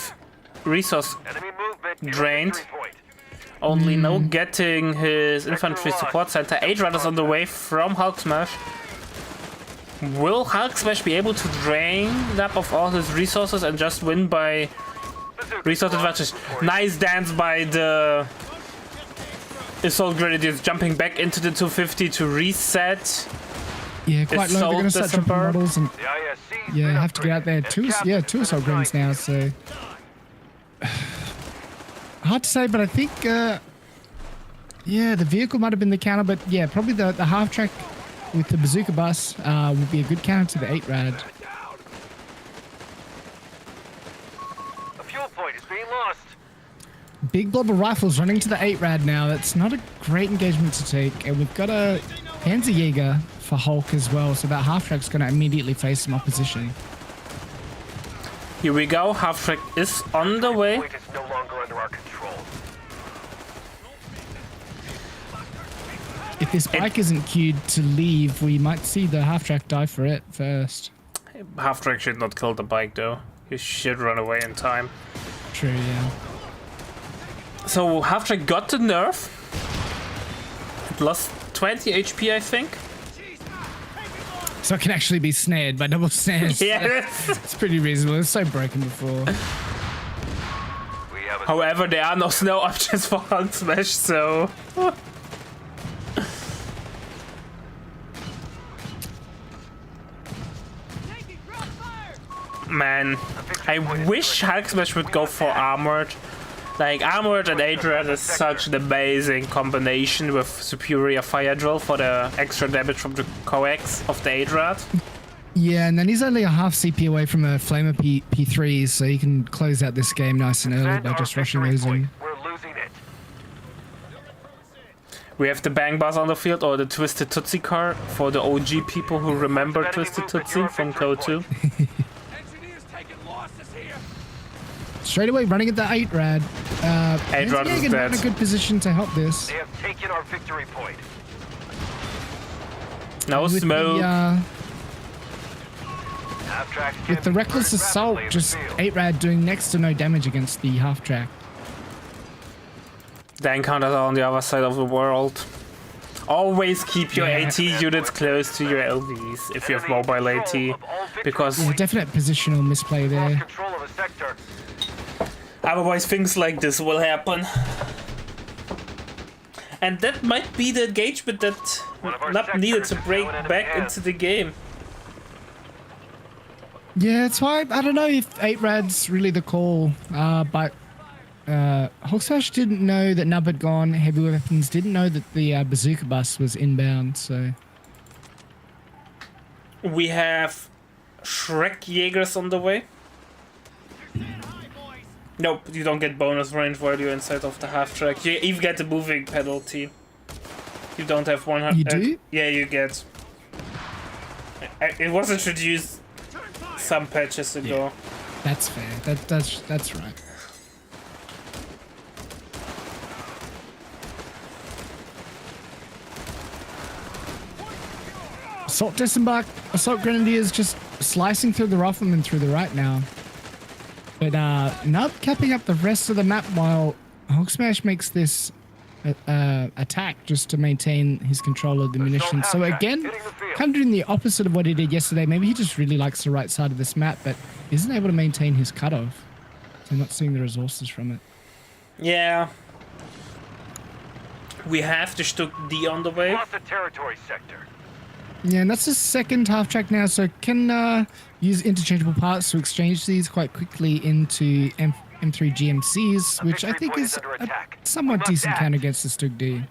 resource Enemy movement near drained. victory point. only now getting his infantry support center. 8 runners on the way from HulkSMASH. Will HulkSMASH be able to drain NuB of all his resources and just win by resource advantage? Nice dance by the Assault Grenadiers, jumping back into the 250 to reset. Yeah, quite low. They're going to start dropping models and The ISC yeah, have to get out there. Two assault grenades now, so hard to say, but I think yeah, the vehicle might have been the counter, but yeah, probably the half track with the bazooka bus would be a good counter to the 8 rad. A fuel point is being lost. Big blob of rifles running to the 8 rad now. That's not a great engagement to take, and we've got a Panzerjäger for Hulk as well, so that half track's going to immediately face some opposition. Here we go. Half track is on the way. Point is no longer under our control. If this bike isn't queued to leave, we might see the half track die for it first. Half track should not kill the bike though. He should run away in time. True, yeah. So half track got the nerf. It lost 20 HP, I think. So it can actually be snared by double snares. Yeah. It's pretty reasonable. It's so broken before. We have a However, there are no snow options for HulkSMASH, so man, I wish HulkSMASH would go for armored. Like, armored and Adrian is such an amazing combination with superior fire drill for the extra damage from the coax of the Adrian. Yeah, and then he's only a half CP away from a Flamer P3s, so he can close out this game nice and early defend by our just rushing victory those point. in. We're losing it. We have the Bang Bus on the field, or the Twisted Tootsie car for the OG people who remember Enemy Twisted movement Tootsie near from victory Code 2. Engineers taking losses here. Straight away running at the 8 rad. 8 rad is Panzerjäger not in dead. a good position to help this. They have taken our victory point. No With smoke. With the reckless assault, just 8 rad doing next to no damage against the half track. The encounters are on the other side of the world. Always keep your Yeah. AT units close to your LVs if you have mobile AT, because Yeah, definite positional misplay there. Control of a sector. otherwise things like this will happen. And that might be the engagement that NuB needed to break back into the game. Yeah, it's why I don't know if 8 rad's really the call, but HulkSMASH didn't know that NuB had gone. Heavy weapons didn't know that the bazooka bus was inbound, so We have Shrek Jaegers on the way. Nope, you don't get bonus range while you're inside of the half track. You even get the moving penalty. You don't have 100. You do? Yeah, you get. It was introduced some patches ago. Yeah. That's fair. That's right. Assault Disembark, Assault Grenadiers just slicing through the Riflemen through the right now. But NuB capping up the rest of the map while HulkSMASH makes this attack just to maintain his control of the munitions. So again, kind of doing the opposite of what he did yesterday. Maybe he just really likes the right side of this map, but isn't able to maintain his cutoff. So not seeing the resources from it. Yeah. We have the Stuck D on the way. Lost the territory sector. Yeah, and that's the second half track now, so can use interchangeable parts to exchange these quite quickly into M3 GMCs, which I think is a somewhat decent count against the Stuck D.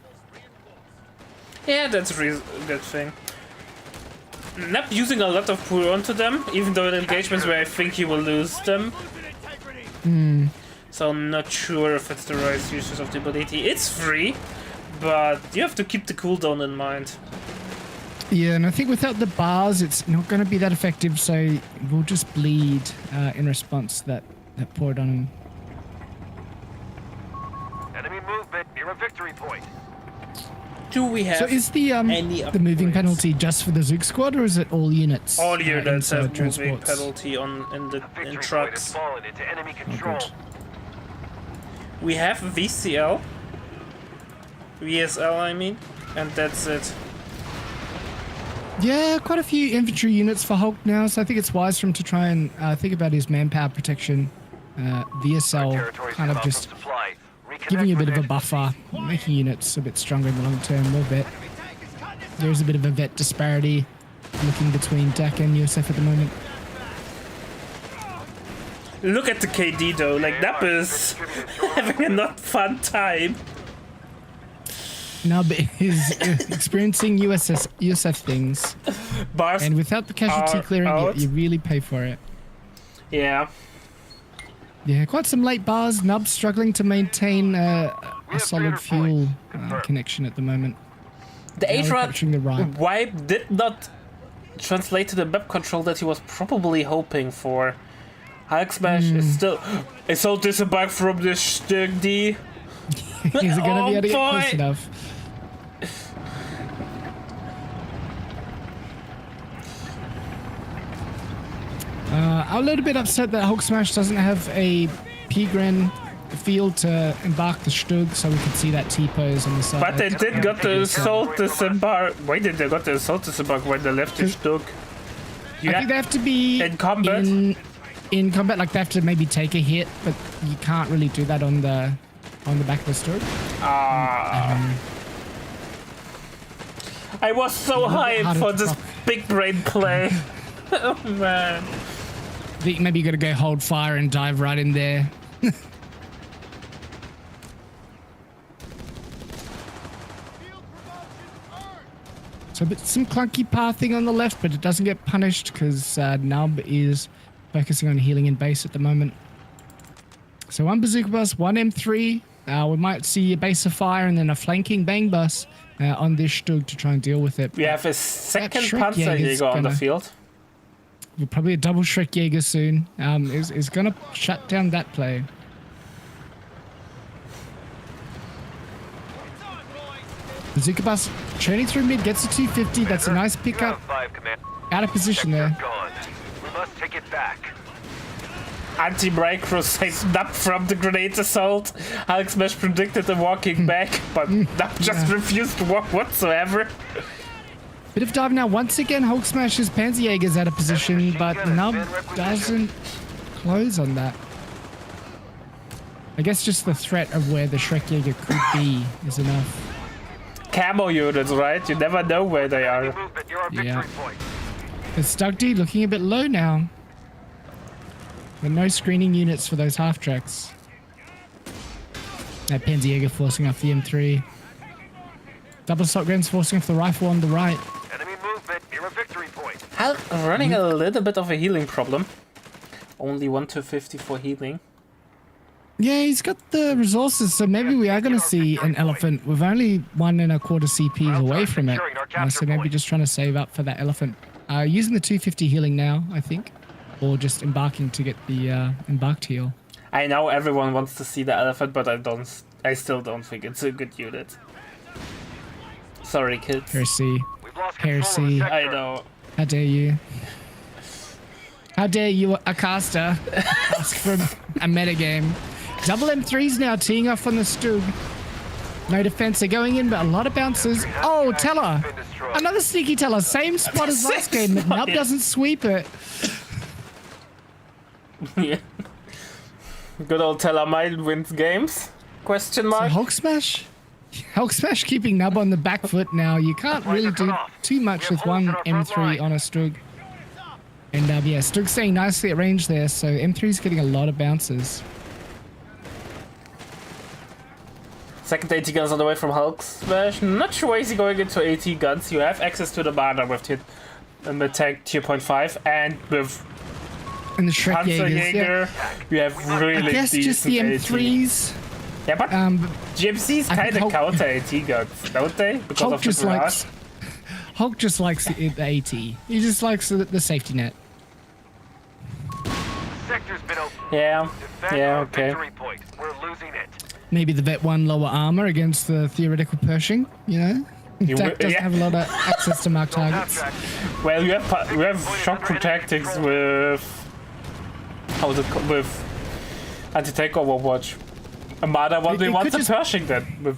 Yeah, that's a good thing. Not using a lot of pull onto them, even though in engagements where I think he will lose them. So I'm not sure if it's the right use of the ability. It's free, but you have to keep the cooldown in mind. Yeah, and I think without the bars, it's not going to be that effective, so we'll just bleed in response to that poured on him. Enemy movement near a victory point. Do we have So is the moving upgrades? penalty just for the Zook squad, or is it all units? All units have moving transports? penalty in Victory point has trucks. fallen into enemy control. good. We have VCL. VSL, I mean. And that's it. Yeah, quite a few infantry units for Hulk now, so I think it's wise for him to try and think about his manpower protection. VSL kind of just giving you a bit of a buffer, making units a bit stronger in the long term, more vet. There's a bit of a vet disparity looking between DAC and USF at the moment. Look at the KD though, like NuB is having a not fun time. NuB is experiencing USF things, Bars and without the casualty clearing, you really pay for it. Yeah. Yeah, quite some late bars. NuB struggling to maintain a solid fuel connection at the moment. The Now we're H-Rod capturing the right. wipe did not translate to the map control that he was probably hoping for. HulkSMASH is still... Assault disembark from the Stuck D. Is it going to be able to get boy. close enough? I'm a little bit upset that HulkSMASH doesn't have a P-Gren field to embark the Stug, so we can see that T-pose on the side. But they did got the assault disembark. Why did they got the assault disembark when they left the Stuck? I think they have to be in combat. In combat, like they have to maybe take a hit, but you can't really do that on the back of the Stug. I was so hyped harder for to this block. big brain play. Oh man. I think maybe you got to go hold fire and dive right in there. So some clunky pathing on the left, but it doesn't get punished because NuB is focusing on healing in base at the moment. So one bazooka bus, one M3. We might see a base of fire and then a flanking bang bus on this Stug to try and deal with it. We have a second Shrek Jaeger's Panzerjäger on the gonna- field. Probably a double Shrek Jaeger soon. Is going to shut down that play. Bazooka bus churning through mid, gets a 250. That's a nice pickup. 5, Command. Out of position there. Gone. We must take it back. Anti-micro saves NuB from the grenade assault. HulkSMASH predicted the walking back, but NuB just refused to walk whatsoever. Bit of dive now. Once again, HulkSMASH's Panzerjäger's out of position, but NuB doesn't close on that. I guess just the threat of where the Shrek Jaeger could be is enough. Camo units, right? You never know where they are. Movement near our victory Yeah. point. The Stuck D looking a bit low now. But no screening units for those half tracks. That Panzerjäger forcing off the M3. Double assault guns forcing off the rifle on the right. Enemy movement near a victory point. Hulk running a little bit of a healing problem. Only 1 to 50 for healing. Yeah, he's got the resources, so maybe we are going to see an elephant. We're only 1.25 CPs away from it, so maybe just trying to save up for that elephant. Using the 250 healing now, I think, or just embarking to get the embarked heal. I know everyone wants to see the elephant, but I still don't think it's a good unit. Sorry, kids. Heresy. We've lost control of the Heresy. sector. I know. How dare you? How dare you, a caster, ask for a metagame? Double M3s now teeing off on the Stug. No defense, they're going in, but a lot of bounces. Oh, Teller! Another sneaky Teller, same spot as last game, but NuB doesn't sweep it. Yeah. Good old Telamite wins games? Question So mark? HulkSMASH? HulkSMASH keeping NuB on the back foot now. You can't really do too much with one M3 on a Stug. And yeah, Stug's staying nicely at range there, so M3's getting a lot of bounces. Second AT guns on the way from HulkSMASH. Not sure why is he going into AT guns. You have access to the Marder with attack tier 0.5 and with And the Shrek Jaegers, yeah. you have really I guess just the decent M3s. AT. Yeah, but GMCs I think kind of Hulk- counter AT guns, don't they? Because Hulk of just the barrage. likes Hulk just likes the AT. He just likes the safety net. Sector's been open. Yeah, Defend yeah, our okay. victory point. We're losing it. Maybe the Vet 1 lower armor against the theoretical Pershing, you know? Dak doesn't have a lot of access to mark targets. Half-track. Well, you have shock tactics with with anti-tank Overwatch. Armada It 1v1 could to just- Pershing then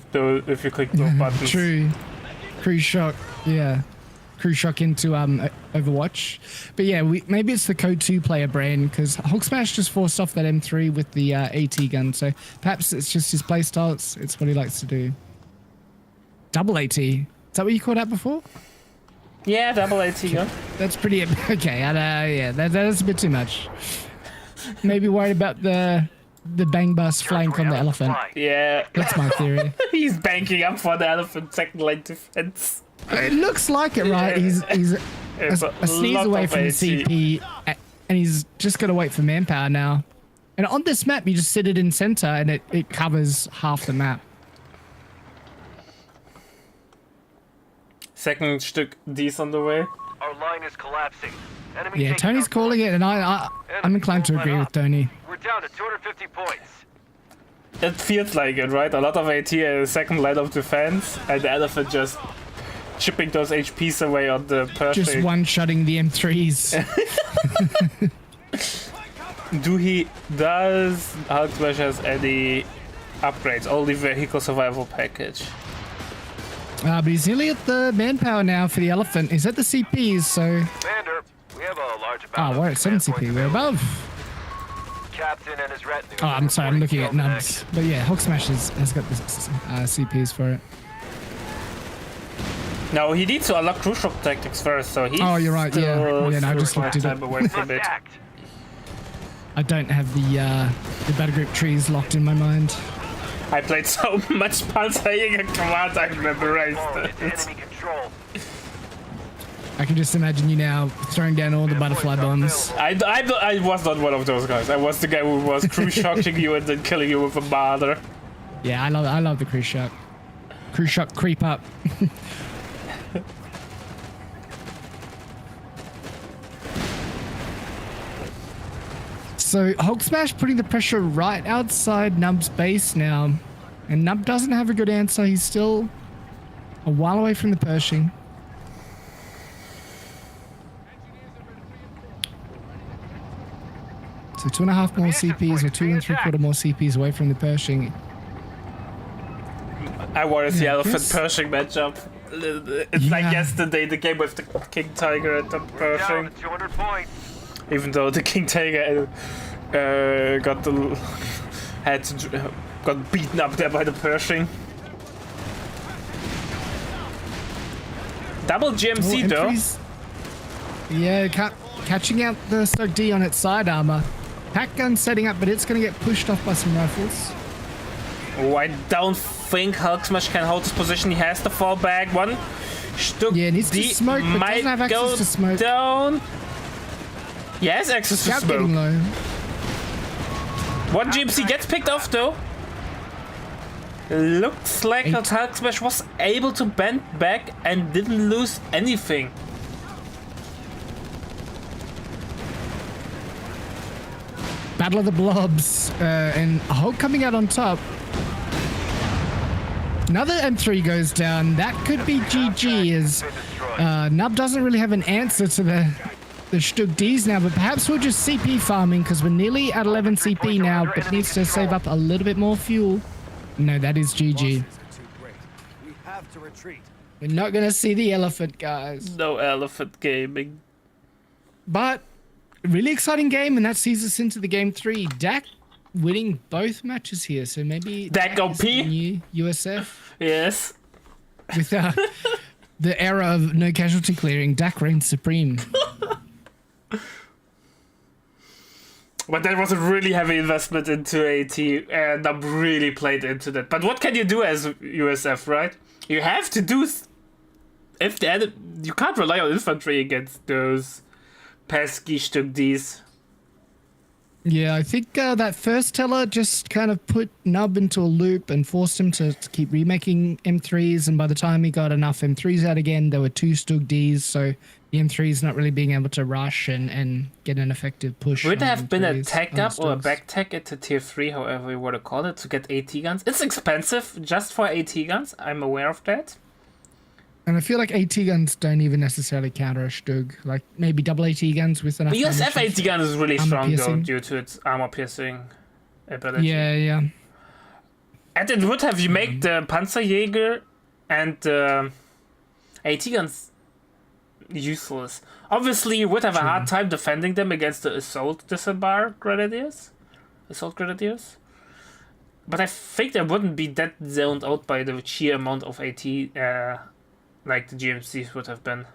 if you click those buttons. True. Cruise shock, yeah. Cruise shock into Overwatch. But yeah, maybe it's the Code 2 player brain, because HulkSMASH just forced off that M3 with the AT gun, so perhaps it's just his playstyle, it's what he likes to do. Double AT. Is that what you called out before? Yeah, double AT gun. That's pretty... Okay, yeah, that is a bit too much. Maybe worried about the bang bus flank on the elephant. Yeah, That's my theory. he's banking up for the elephant second line defense. It looks like it, right? He's It's a sneeze lot away of from the AT. CP, and he's just got to wait for manpower now. And on this map, you just sit it in center, and it covers half the map. Second Stück D's on the way. Our line is collapsing. Enemy Yeah, taking Tony's our calling point. it, and I'm inclined to agree with Tony. We're down to 250 points. It feels like it, right? A lot of AT and second line of defense, and the elephant just chipping those HPs away on the Pershing. Just one-shotting the M3s. Does HulkSMASH has any upgrades? Only vehicle survival package. But he's nearly at the manpower now for the elephant. He's at the CPs, so... Commander, we have a large amount Oh, we're at of 7 command points CP. We're available. above. Captain and his retinue. Oh, I'm sorry. I'm looking at reporting NuBs. killed But yeah, HulkSMASH has got the CPs for it. No, he needs to unlock crucial tactics first, so he's Oh, you're right, yeah. still Yeah, no, I just still looked it time up. away from Must it. act. I don't have the battle group trees locked in my mind. I played so much Panzerjäger a command I memorized Fallen into it. enemy control. I can just imagine you now throwing down all the butterfly bombs. I was not one of those guys. I was the guy who was cruise shocking you and then killing you with a marder. Yeah, I love the cruise shock. Cruise shock creep up. So HulkSMASH putting the pressure right outside NuB's base now. And NuB doesn't have a good answer. He's still a while away from the Pershing. So 2.5 more CPs or 2 3/4 more CPs away from the Pershing. I want to see Yeah, elephant yes. Pershing matchup. It's like Yeah. yesterday, the game with the King Tiger and the Down Pershing. to 200 points. Even though the King Tiger got beaten up there by the Pershing. Double GMC though. M3's Yeah, catching out the Stoke D on its side armor. Pack gun setting up, but it's going to get pushed off by some rifles. Oh, I don't think HulkSMASH can hold his position. He has to fall back. One Stuck Yeah, needs to D smoke, but might doesn't have access go to smoke. down. He has access to Scout smoke. getting low. One GMC gets picked off though. Looks like that HulkSMASH was able to bend back and didn't lose anything. Battle of the Blobs, and Hulk coming out on top. Another M3 goes down. That could be GG, as NuB doesn't really have an answer to the Stug Ds now, but perhaps we're just CP farming because we're nearly at 11 CP now, but needs to save up a little bit more fuel. No, that is GG. We're not going to see the elephant, guys. No elephant gaming. But really exciting game, and that sees us into the game 3. Dak winning both matches here, so maybe Dak OP? is the new USF. Yes. With the era of no casualty clearing, Dak reigns supreme. But that was a really heavy investment into AT, and I'm really played into that. But what can you do as USF, right? You have to do... If you can't rely on infantry against those pesky Stug Ds. Yeah, I think that first teller just kind of put NuB into a loop and forced him to keep remaking M3s, and by the time he got enough M3s out again, there were 2 Stug Ds, so the M3's not really being able to rush and get an effective push. Would have been a M3s tech on up or a Stugs. back tech into tier 3, however you want to call it, to get AT guns. It's expensive just for AT guns, I'm aware of that. And I feel like AT guns don't even necessarily counter a Stug. Like maybe double AT guns with enough. The USF ammunition. AT gun is really Armor strong though, piercing. due to its armor piercing ability. Yeah. And it would have you make the Panzerjäger and AT guns useless. Obviously, you would have a hard time defending them against the assault disembark grenadiers. But I think they wouldn't be that zoned out by the sheer amount of AT like the GMCs would have been.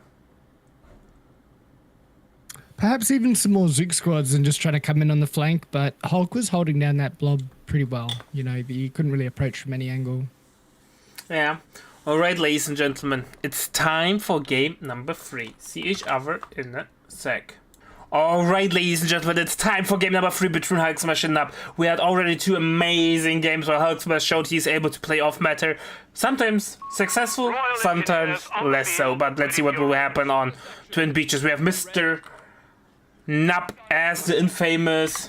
Perhaps even some more Zook squads and just trying to come in on the flank, but Hulk was holding down that blob pretty well. You know, you couldn't really approach from any angle. Yeah. Alright, ladies and gentlemen, it's time for game number 3. See each other in a sec. Alright, ladies and gentlemen, it's time for game number 3 between HulkSMASH and NuB. We had already 2 amazing games where HulkSMASH showed he's able to play off matter. Sometimes successful, sometimes less so. But let's see what will happen on Twin Beaches. We have Mr. NuB as the infamous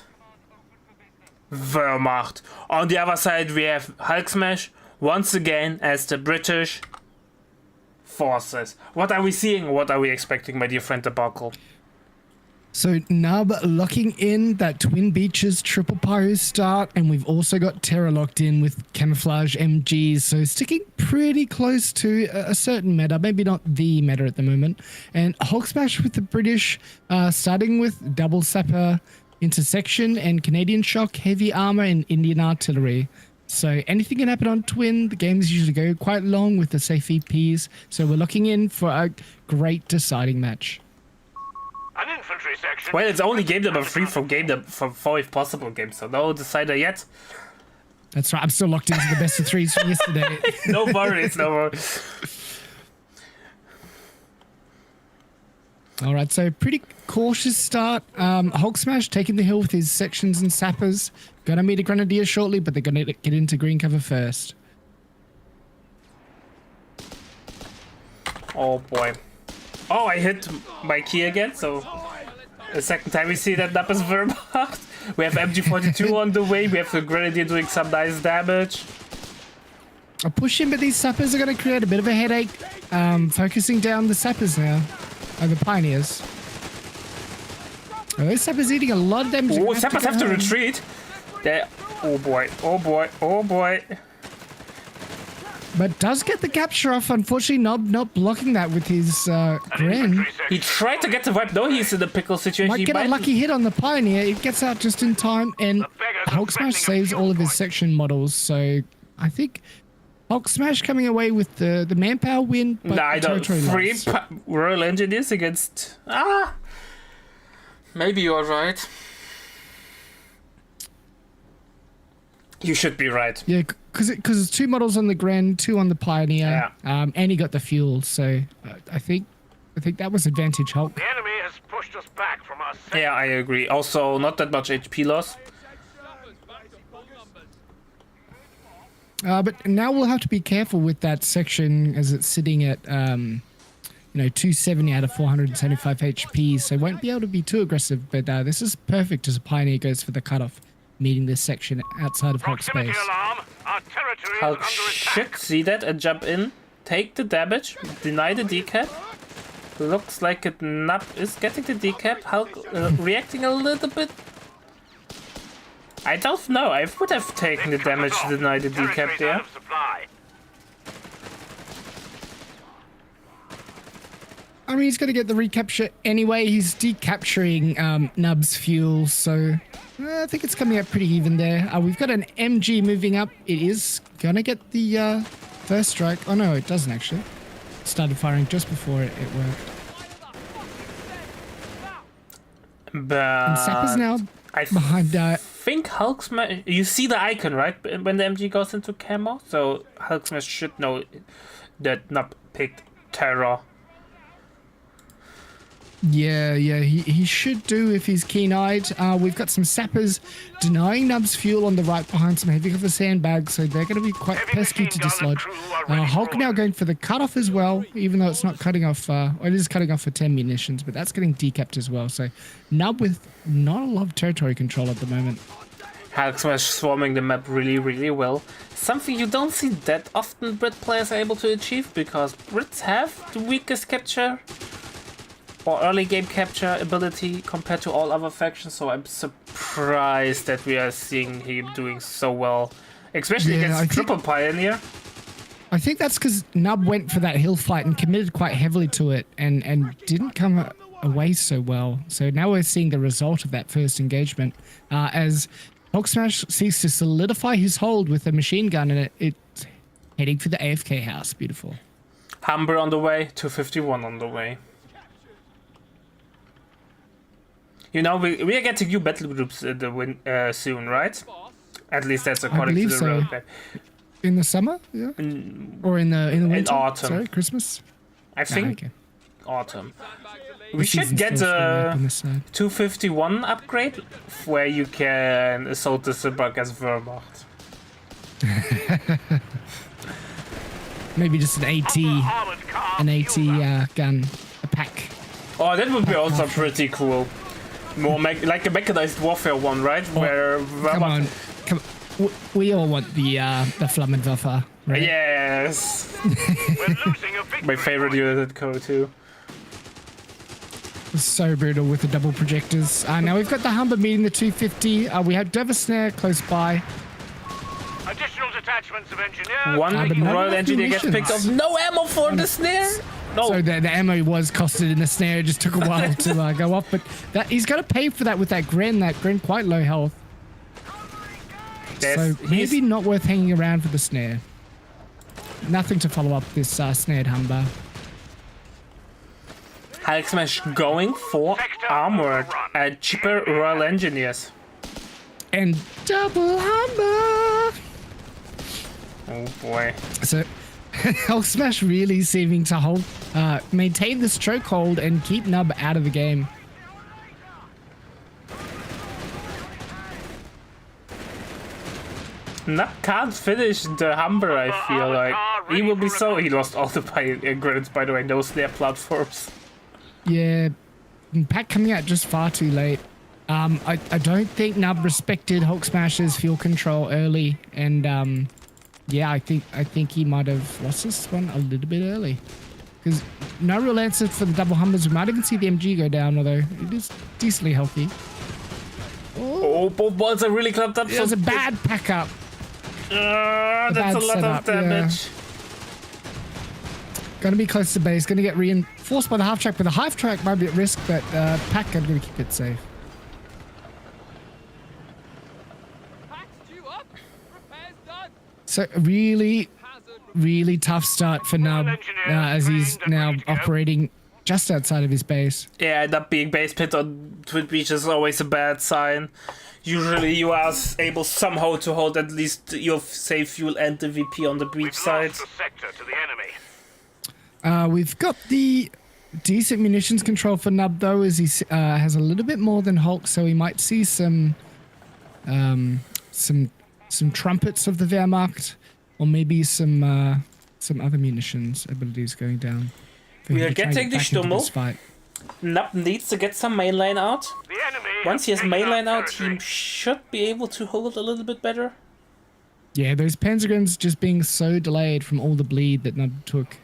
Wehrmacht. On the other side, we have HulkSMASH once again as the British forces. What are we seeing? What are we expecting, my dear friend Debacle? So NuB locking in that Twin Beaches triple pyro start, and we've also got Terra locked in with camouflage MGs, so sticking pretty close to a certain meta, maybe not the meta at the moment. And HulkSMASH with the British, starting with double sapper intersection and Canadian shock, heavy armor, and Indian artillery. So anything can happen on Twin. The games usually go quite long with the safe EPs, so we're locking in for a great deciding match. An infantry section. Well, it's only game number 3 from from 5 possible games, so no decider yet. That's right, I'm still locked into the best of 3s from yesterday. No worries, no worries. All right, so pretty cautious start. HulkSMASH taking the hill with his sections and sappers. Gonna meet a grenadier shortly, but they're gonna get into green cover first. Oh boy. Oh, I hit my key again, so the second time we see that NuB is Wehrmacht. We have MG42 on the way, we have the Grenadier doing some nice damage. I'll push in, but these sappers are gonna create a bit of a headache. Focusing down the sappers now over Pioneers. Oh, those sappers eating a lot of damage. Oh, Sappers have to retreat. There. Oh boy, oh boy, oh boy. But does get the capture off. Unfortunately, NuB not blocking that with his Gren. He tried to get the wipe, though he's in a pickle situation. Might get a lucky hit on the Pioneer. It gets out just in time, and HulkSMASH saves all of his section models. So I think HulkSMASH coming away with the manpower win, but Nah, I don't. territory 3 loss. Royal Engineers against... Maybe you're right. You should be right. Yeah, because it's 2 models on the Gren, 2 on the Pioneer, and he got the fuel. So I think that was advantage Hulk. The enemy has pushed us back from our sector. Yeah, I agree. Also, not that much HP loss. But now we'll have to be careful with that section as it's sitting at, 270 out of 475 HP, so won't be able to be too aggressive. But this is perfect as a Pioneer goes for the cutoff, meeting this section outside of Hulk Proximity space. alarm. Our territory is Hulk under should attack. see that and jump in, take the damage, deny the decap. Looks like it NuB is getting the decap. Hulk reacting a little bit. I don't know. I would have taken the They've cut damage us to off. deny the decap Territory's there. out of supply. I mean, he's going to get the recapture anyway. He's decapturing NuB's fuel, so I think it's coming out pretty even there. We've got an MG moving up. It is going to get the first strike. Oh, no, it doesn't actually. Started firing just before it worked. But And Sapper's now I behind... think HulkSMASH. You see the icon, right? When the MG goes into camo, so HulkSMASH should know that NuB picked Terror. Yeah, he should do if he's keen-eyed. We've got some sappers denying NuB's fuel on the right behind some heavy cover sandbags, so they're going to be quite Heavy pesky machine to gun and dislodge. crew are ready Hulk for now orders. going for the cutoff as well, even though it's not cutting off, well, it is cutting off for 10 munitions, but that's getting decapped as well. So NuB with not a lot of territory control at the moment. HulkSMASH swarming the map really, really well. Something you don't see that often Brit players are able to achieve, because Brits have the weakest capture or early game capture ability compared to all other factions, so I'm surprised that we are seeing him doing so well, especially Yeah, I against think- Triple Pioneer. I think that's because NuB went for that hill fight and committed quite heavily to it and didn't come away so well. So now we're seeing the result of that first engagement as HulkSMASH seeks to solidify his hold with a machine gun, and it's heading for the AFK house. Beautiful. Humber on the way, 251 on the way. You know, we are getting new battle groups soon, right? At least that's according to believe the so. roadmap. In the summer, yeah, or in the winter, autumn. Sorry, Christmas. I think Okay. autumn. The We should season's get still screwing up a on this side. 251 upgrade where you can assault the Silberg as Wehrmacht. Maybe just an AT, Armored car fueled up. gun, a pack. Oh, that would be also pretty cool. More like a mechanized warfare one, right? Where Come on, come. We all want the Flammenwerfer, right? Yes, We're losing a victory. my favorite unit at Co too. So brutal with the double projectors. Now we've got the Humber meeting the 250. We have Dover Snare close by. Additional detachments of engineers. One but not Royal enough Engineer gets picked up. munitions. No ammo for the snare. No. So the ammo was costed in the snare. It just took a while to go off. But he's got to pay for that with that Gren. That Gren quite low health. So maybe not worth hanging around for the snare. Nothing to follow up this snared Humber. HulkSMASH going for armored and cheaper Royal Engineers. And double Humber. Oh boy. So HulkSMASH really seeming to maintain the strokehold and keep NuB out of the game. NuB can't finish the Humber, I feel like. He will be so... He lost all the credits, by the way, no snare platforms. Yeah, pack coming out just far too late. I don't think NuB respected HulkSMASH's fuel control early, and yeah, I think he might have lost this one a little bit early. Because no real answer for the double Humbers. We might even see the MG go down, although it is decently healthy. Oh, both balls are really clumped up. It was a bad pack up. That's bad a lot setup, of damage. Gonna be close to base. Gonna get reinforced by the half track, but the half track might be at risk. But pack are gonna keep it safe. So really tough start for NuB as he's now operating just outside of his base. Yeah, that being base pit on Twin Beach is always a bad sign. Usually you are able somehow to hold at least your safe fuel and the VP on the breach side. Lost the sector to the enemy. We've got the decent munitions control for NuB though, as he has a little bit more than Hulk, so we might see some trumpets of the Wehrmacht, or maybe some other munitions abilities going down. We are getting the Stummel. NuB needs to get some mainline out. The enemy Once he has taken our mainline out, territory. he should be able to hold a little bit better. Yeah, those Panzergrens just being so delayed from all the bleed that NuB took.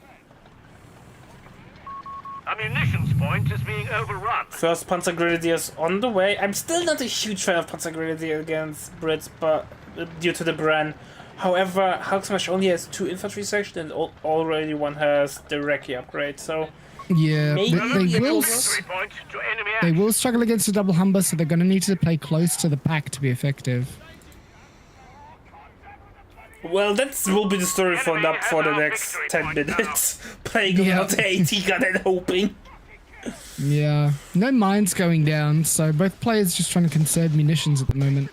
A munitions point is being overrun. First Panzer Grenadiers on the way. I'm still not a huge fan of Panzer Grenadier against Brits, but due to the Bran. However, HulkSMASH only has 2 infantry sections and already one has the Recce upgrade, so Yeah, maybe they it will. will- 3 point to enemy They action. will struggle against a double Humber, so they're going to need to play close to the pack to be effective. Well, that will be the story for NuB for the next 10 minutes. Playing without the AT gun and hoping. Yeah, no mines going down, so both players just trying to conserve munitions at the moment.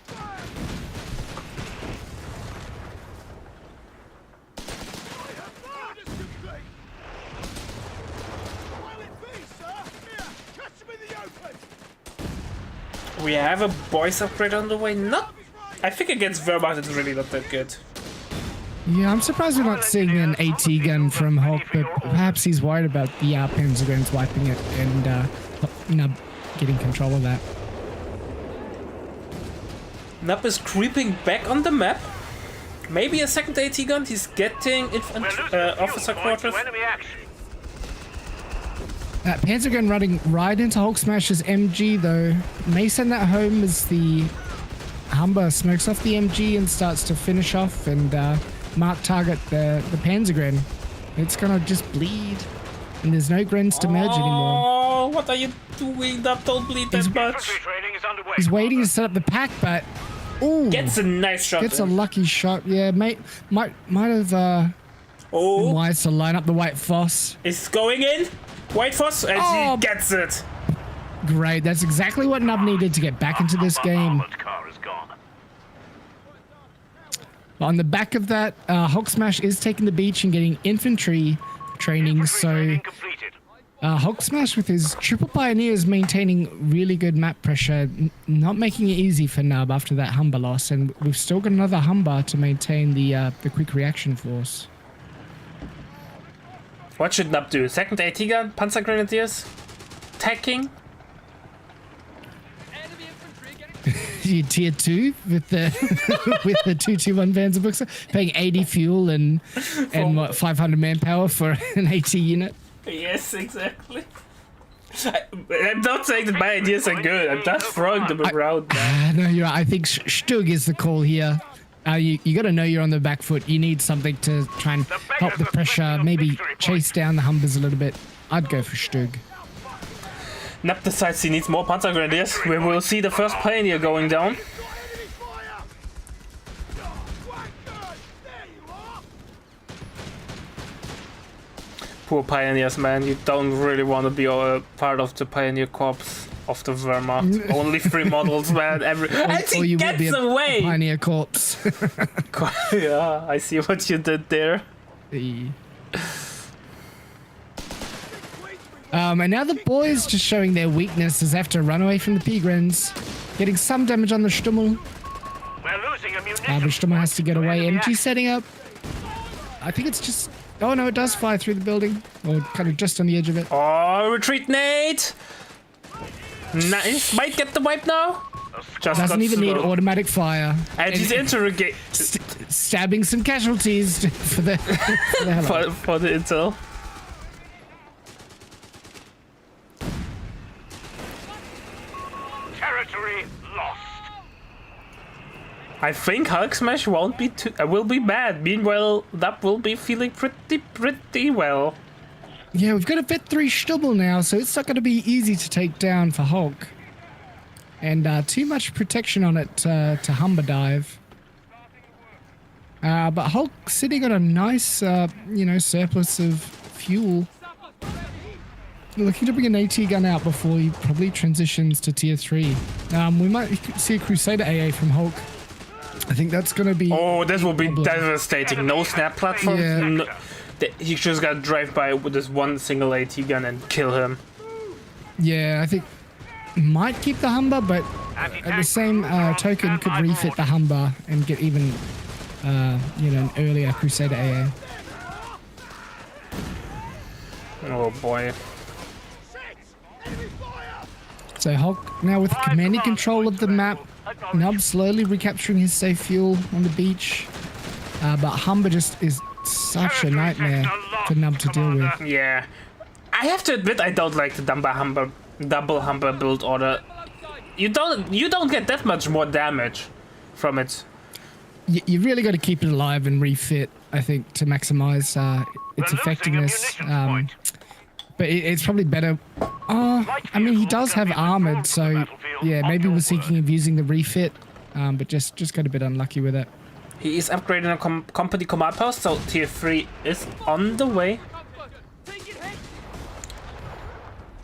We have a boys upgrade on the way. Not, I think against Wehrmacht it's really not that good. Yeah, I'm surprised we're not seeing an AT gun from Hulk, but perhaps he's worried about the Panzergrens wiping it and NuB getting control of that. NuB is creeping back on the map. Maybe a second AT gun. He's getting We're losing the officer fuel point to quarters. enemy action. Panzergun running right into HulkSMASH's MG, though. May send that home as the Humber smokes off the MG and starts to finish off and mark target the Panzergren. It's gonna just bleed, and there's no Grens to merge anymore. Oh, what are you doing? NuB, don't bleed that much. Infantry training is underway. He's waiting to set up the pack, but ooh, Gets a nice shot. gets a in. lucky shot. Yeah, might have been Oh, wise to line up the White Foss. it's going in. White Foss, and Oh. he gets it. Great, that's exactly what NuB needed to get back into this game. Armored car is gone. On the back of that, HulkSMASH is taking the beach and getting infantry training, Infantry so training completed. HulkSMASH with his triple pioneers maintaining really good map pressure, not making it easy for NuB after that Humber loss, and we've still got another Humber to maintain the quick reaction force. What should NuB do? Second AT gun? Panzer Grenadiers? Tacking? Tier 2 with the with the 221 Panzerbuchse, paying 80 fuel and what, 500 manpower for an AT unit. Yes, exactly. I'm not saying that my ideas are good. I'm just throwing them around. No, you're right. I think Stug is the call here. You got to know you're on the back foot. You need something to try and help the pressure, maybe chase down the Humbers a little bit. I'd go for Stug. NuB decides he needs more Panzer Grenadiers. We will see the first Pioneer going down. Poor Pioneers, man. You don't really want to be a part of the Pioneer Corps of the Wehrmacht. Only 3 models, man. And Or he you will gets be a away! Pioneer Corps. Yeah, I see what you did there. And now the boys just showing their weakness as they have to run away from the Pigrens. Getting some damage on the Stummel. We're losing a munitions The Stummel has to get point away. enemy MG action. setting up. I think it's just... Oh no, it does fly through the building. Or kind of just on the edge of it. Oh, retreat nade! Nice. Might get the wipe now. Just Doesn't got even need slow. automatic fire. And he's interrogating Stabbing some casualties for the... for the hell of it. for the intel. Territory lost. I think HulkSMASH won't be will be bad. Meanwhile, NuB will be feeling pretty well. Yeah, we've got a Vet 3 Stummel now, so it's not going to be easy to take down for Hulk. And too much protection on it to Humber dive. But Hulk sitting on a nice, surplus of fuel. looking to bring an AT gun out before he probably transitions to tier 3. We might see a Crusader AA from Hulk. I think that's going to be... Oh, this will be devastating. No snap platform. Yeah. No, he just got drive by with this one single AT gun and kill him. Yeah, I think might keep the Humber, but at the same token could refit the Humber and get even, you know, an earlier Crusader AA. Oh boy. So Hulk now with commanding control of the map. NuB slowly recapturing his safe fuel on the beach. But Humber just is such a nightmare for NuB to deal with. Yeah. I have to admit I don't like the double Humber build order. You don't get that much more damage from it. You really got to keep it alive and refit, I think, to maximize its effectiveness. But it's probably better. I mean, he does have armored, so yeah, maybe we're thinking of using the refit, but just got a bit unlucky with it. He is upgrading a company command post, so tier 3 is on the way.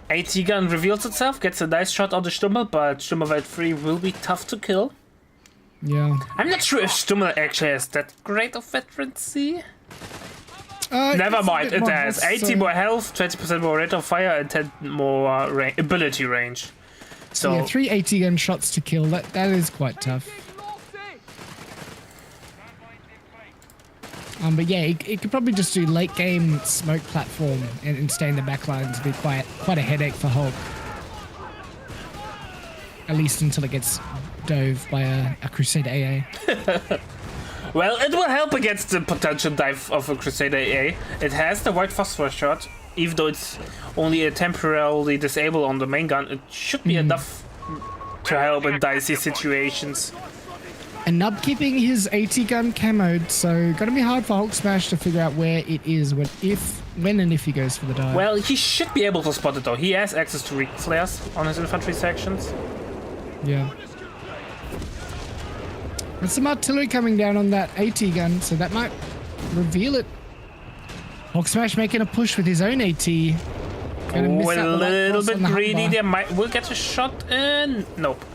AT gun reveals itself, gets a nice shot on the Stummel, but Stummelwelt 3 will be tough to kill. Yeah. I'm not sure if Stummel actually has that great of veterancy. Never mind, it has 80 more health, 20% more rate of fire, and 10 more ability range. So yeah, 3 AT gun shots to kill. That is quite tough. But yeah, it could probably just do late game smoke platform and stay in the back lines. It'd be quite a headache for Hulk. At least until it gets dove by a Crusader AA. well, it will help against the potential dive of a Crusader AA. It has the white phosphor shot, even though it's only a temporarily disabled on the main gun. It should be enough to help in dicey situations. And NuB keeping his AT gun camoed, so gonna be hard for HulkSMASH to figure out where it is when and if he goes for the dive. Well, he should be able to spot it though. He has access to Reek flares on his infantry sections. Yeah. There's some artillery coming down on that AT gun, so that might reveal it. HulkSMASH making a push with his own AT. Oh, a little bit greedy there. Will get a shot in. Nope.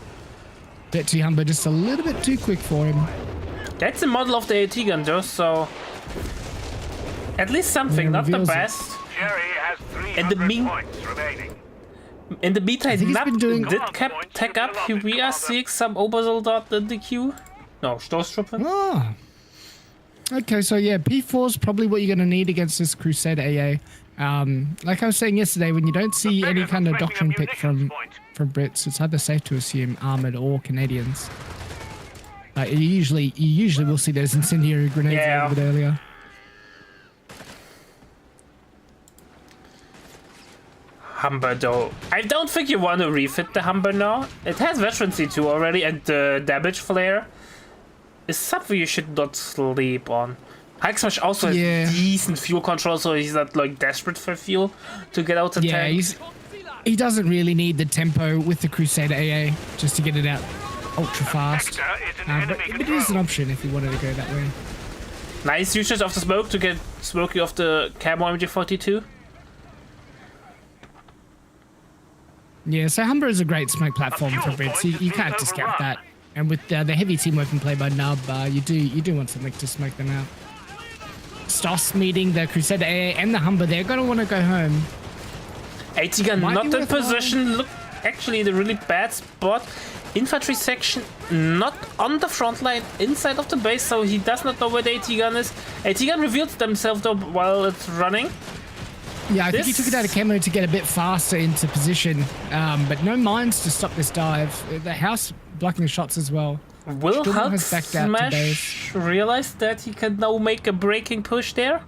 That Humber just a little bit too quick for him. That's the model of the AT gun though, so at least something, not the best. Jerry has 300 points remaining. In the meantime, NuB did tech up. Here we are seeing some Obersoldat in the queue. No, Stoßtruppen. Ah. Okay, so yeah, P4 is probably what you're going to need against this Crusader AA. Like I was saying yesterday, when you don't see any kind of doctrine pick from Brits, it's either safe to assume armored or Canadians. You usually will see those incendiary grenades a little bit earlier. Humber though, I don't think you want to refit the Humber now. It has veterancy too already, and the damage flare is something you should not sleep on. HulkSMASH also has decent fuel control, so he's not like desperate for fuel to get out the tank. He doesn't really need the tempo with the Crusader AA just to get it out ultra fast. But it is an option if you wanted to go that way. Nice usage of the smoke to get Smokey off the Camo MG42. Yeah, so Humber is a great smoke platform for Brits. You can't discount that. And with the heavy teamwork and play by NuB, you do want something to smoke them out. Stoss meeting the Crusader AA and the Humber. They're going to want to go home. AT gun not in position. Look, actually in a really bad spot. Infantry section not on the front line, inside of the base, so he does not know where the AT gun is. AT gun reveals themselves though while it's running. Yeah, I think he took it out of camo to get a bit faster into position, but no mines to stop this dive. The house blocking the shots as well. Will HulkSMASH realize that he can now make a breaking push there?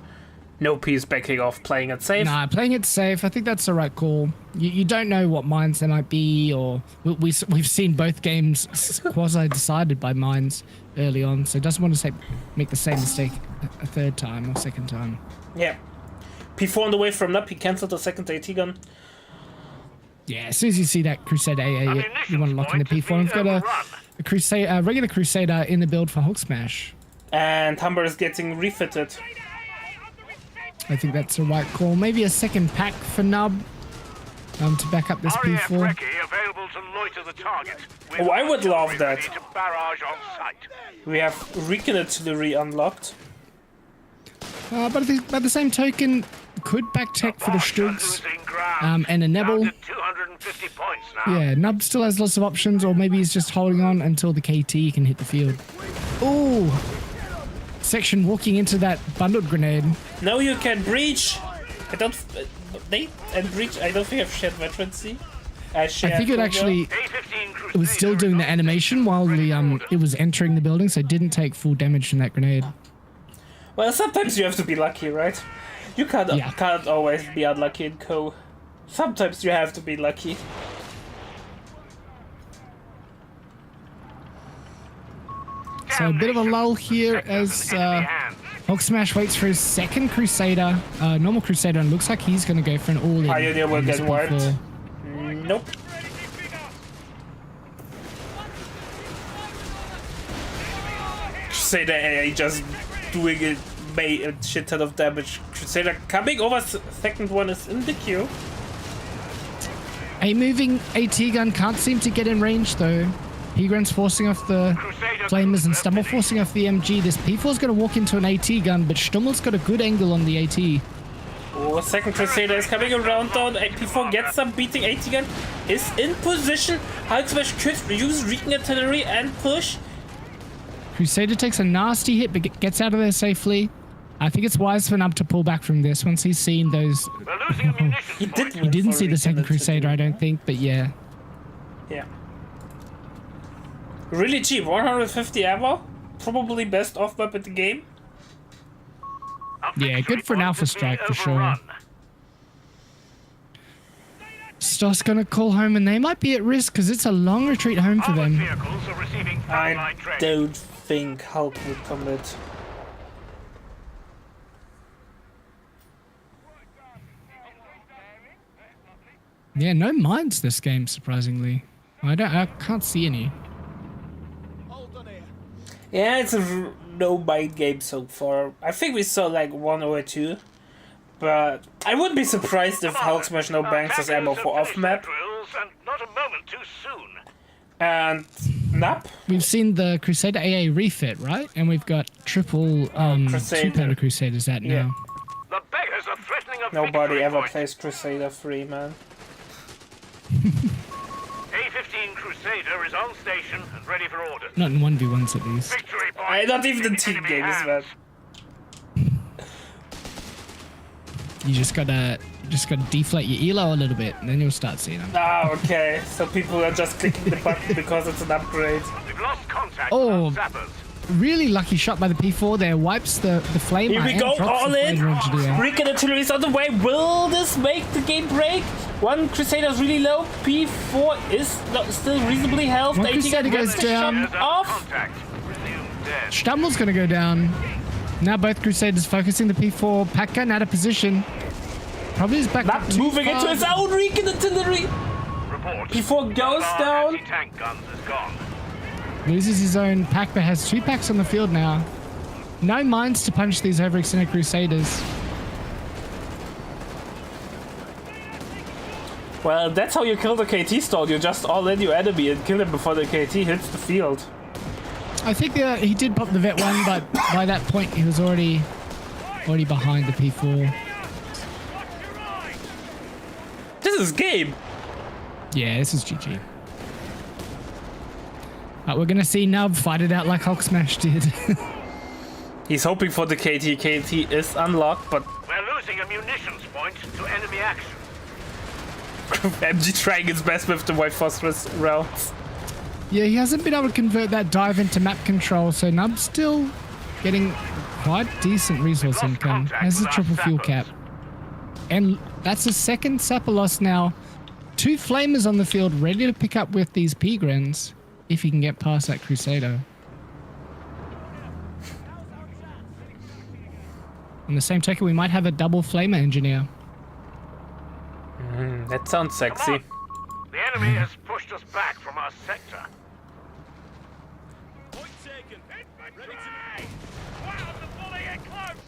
Nope, he's backing off, playing it safe. Nah, playing it safe. I think that's the right call. You don't know what mines there might be, or we've seen both games quasi-decided by mines early on, so he doesn't want to make the same mistake a third time or second time. Yeah. P4 on the way from NuB, he cancelled the second AT gun. Yeah, as soon as you see that Crusader AA, you want to lock in the P4. We've got a regular Crusader in the build for HulkSMASH. And Humber is getting refitted. I think that's the right call. Maybe a second pack for NuB. to back up this RAF P4. Recce available to loiter the target. with Oh, I would love artillery that. ready to barrage on sight. We have Recon artillery unlocked. But by the same token, could back tech for the Bosch are Stugs losing ground. and a Down Nebel. to 250 points now. Yeah, NuB still has lots of options, or maybe he's just holding on until the KT can hit the field. Ooh! Section walking into that bundled grenade. Now you can breach. I don't. They and breach. I don't think I've shared veterancy. I think it actually A-15 it was still doing the animation while the it was entering the building, so it didn't take full damage from that grenade. Well, sometimes you have to be lucky, right? You can't always be unlucky in Co. Sometimes you have to be lucky. So a bit of a lull here as HulkSMASH waits for his second Crusader, normal Crusader, and looks like he's going to go for an all-in. Pioneer will get wiped. P4. Nope. Crusader AA just doing a shit ton of damage. Crusader coming over. Second one is in the queue. A moving AT gun can't seem to get in range though. P-Gren's forcing off the Flamers and Stummel forcing off the MG. This P4's going to walk into an AT gun, but Stummel's got a good angle on the AT. Oh, second Crusader is coming around down. AP4 gets some beating. AT gun is in position. HulkSMASH could use Recon artillery and push. Crusader takes a nasty hit, but gets out of there safely. I think it's wise for NuB to pull back from this once he's seen those. We're losing a munitions He point. did. He didn't see the second Crusader, I don't think, but yeah. Yeah. Really cheap, 150 ammo. Probably best off map in the game. A Yeah, victory good for an point Alpha would be Strike for sure. overrun. Stoss gonna call home, and they might be at risk because it's a long retreat home for Armored them. vehicles are receiving I frontline training. don't think Hulk would commit. Yeah, no mines this game, surprisingly. I can't see any. Yeah, it's a no mind game so far. I think we saw like one or two. But I wouldn't be surprised if HulkSMASH no banks his ammo for off map. Drills and not a moment too soon. And NuB. We've seen the Crusader AA refit, right? And we've got triple Crusader. two-pounder Crusaders out Yeah. now. The beggars are threatening a Nobody victory ever point. plays Crusader free, man. A-15 Crusader is on station and ready for orders. Not in 1v1s at least. Victory point. Not even in in team enemy games, hands. man. You just gotta deflate your elo a little bit, and then you'll start seeing them. Ah, okay. So people are just clicking the button because it's an upgrade. We've lost contact Oh. with our zappers. Really lucky shot by the P4 there. Wipes the flame. Here we and go, drops all the in. flame engineer. Recon artillery is on the way. Will this make the game break? One Crusader is really low. P4 is still reasonably health. One 80 Crusader gets goes the down. shot There's our off. contact. Resume dead. Stummel's gonna go down. Now both Crusaders focusing the P4. Pack gun out of position. Probably is back up Not too moving far. into his own Recon artillery. Report. P4 goes Our down. anti-tank guns is gone. Loses his own pack, but has 2 packs on the field now. No mines to punch these overextended Crusaders. Well, that's how you kill the KT stall. You just all in your enemy and kill him before the KT hits the field. I think he did pop the vet one, but by that point he was already behind the P4. This is game. Yeah, this is GG. We're gonna see NuB fight it out like HulkSMASH did. He's hoping for the KT. KT is unlocked, but We're losing a munitions point to enemy action. MG trying his best with the white phosphorus rounds. Yeah, he hasn't been able to convert that dive into map control, so NuB's still getting quite decent resource Lost income. contact Has a with our triple fuel sappers. cap. And that's a second sapper loss now. 2 flamers on the field ready to pick up with these P-Grens if he can get past that Crusader. On the same token, we might have a double flamer engineer. That sounds sexy. Come on. The enemy has pushed us back from our sector. Point taken. Ready to... Wow, the bully in close.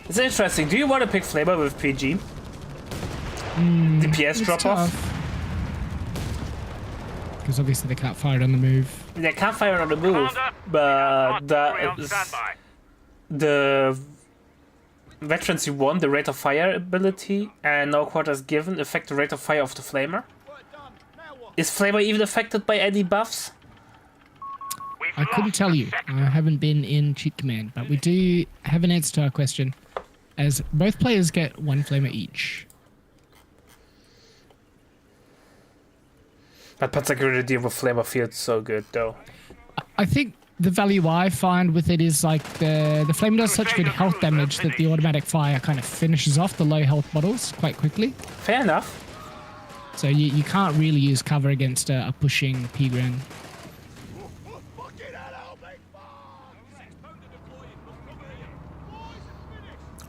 It's interesting. Do you want to pick Flavor with PG? DPS drop off? Because obviously they can't fire it on the move. They can't fire on the move, but the veterans you won, the rate of fire ability, and no quarters given affect the rate of fire of the Flamer. Is Flavor even affected by any buffs? I couldn't tell you. I haven't been in Cheat Command, but we do have an answer to our question, as both players get 1 Flamer each. That particular deal with Flavor feels so good, though. I think the value I find with it is like the Flame does such good health damage that the automatic fire kind of finishes off the low health models quite quickly. Fair enough. So you can't really use cover against a pushing P-Gran.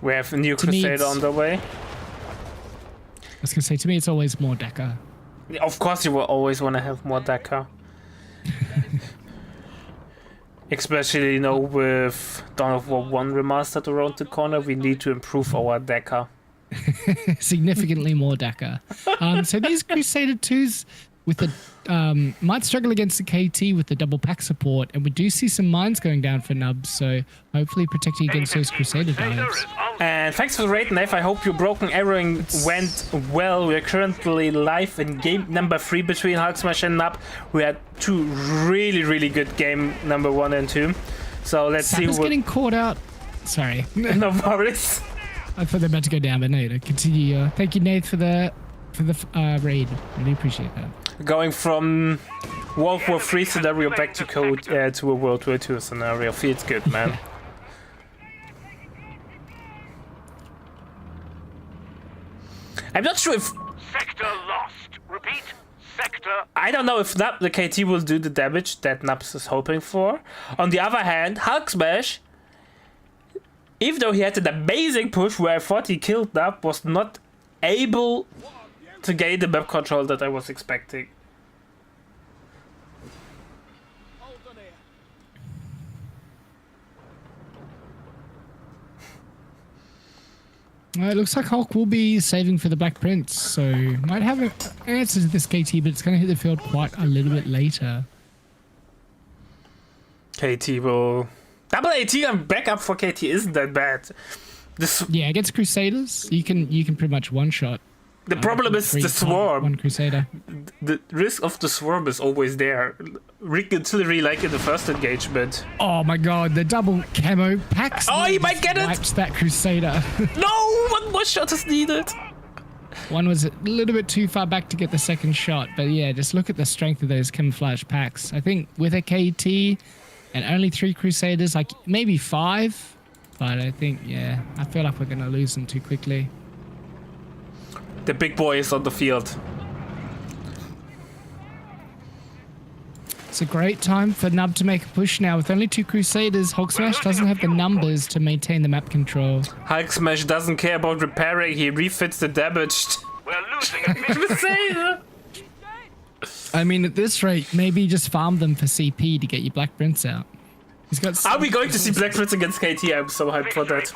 We have a new Crusader on the way. I was going to say, to me, it's always more Decker. Of course, you will always want to have more Decker. Especially, you know, with Dawn of War 1 remastered around the corner, we need to improve our Decker. Significantly more Decker. So these Crusader 2s with the might struggle against the KT with the double pack support, and we do see some mines going down for NuB, so hopefully protecting against those Crusader dives. And thanks for the raid, Nave. I hope your broken arrowing went well. We're currently live in game number 3 between HulkSMASH and NuB. We had 2 really good game number 1 and 2. So let's see who's getting caught out. Sorry. No worries. I thought they were about to go down, but no, to continue. Thank you, Nate, for the raid. Really appreciate that. Going from World War 3 scenario back to code to a World War 2 scenario feels good, man. I'm not sure if Sector lost. Repeat. Sector. I don't know if the KT will do the damage that NuB is hoping for. On the other hand, HulkSMASH, even though he had an amazing push where I thought he killed NuB, was not able to gain the map control that I was expecting. It looks like Hulk will be saving for the Black Prince, so might have an answer to this KT, but it's going to hit the field quite a little bit later. KT will... Double AT and backup for KT isn't that bad. Yeah, against Crusaders, you can pretty much one-shot. The problem is the swarm. One Crusader. The risk of the swarm is always there. Rigged artillery like in the first engagement. Oh my god, the double camo packs. Oh, he might get it! Wipes that Crusader. No! One more shot is needed. One was a little bit too far back to get the second shot, but yeah, just look at the strength of those camouflage packs. I think with a KT and only 3 Crusaders, like maybe 5, but I think, yeah, I feel like we're going to lose them too quickly. The big boy is on the field. It's a great time for NuB to make a push now. With only 2 Crusaders, HulkSMASH doesn't have the numbers to maintain the map control. HulkSMASH doesn't care about repairing, he refits the damaged. We're losing a Crusader. I mean, at this rate, maybe just farm them for CP to get your Black Prince out. He's got. Are we going to see Black Prince against KT? I'm so hyped for that.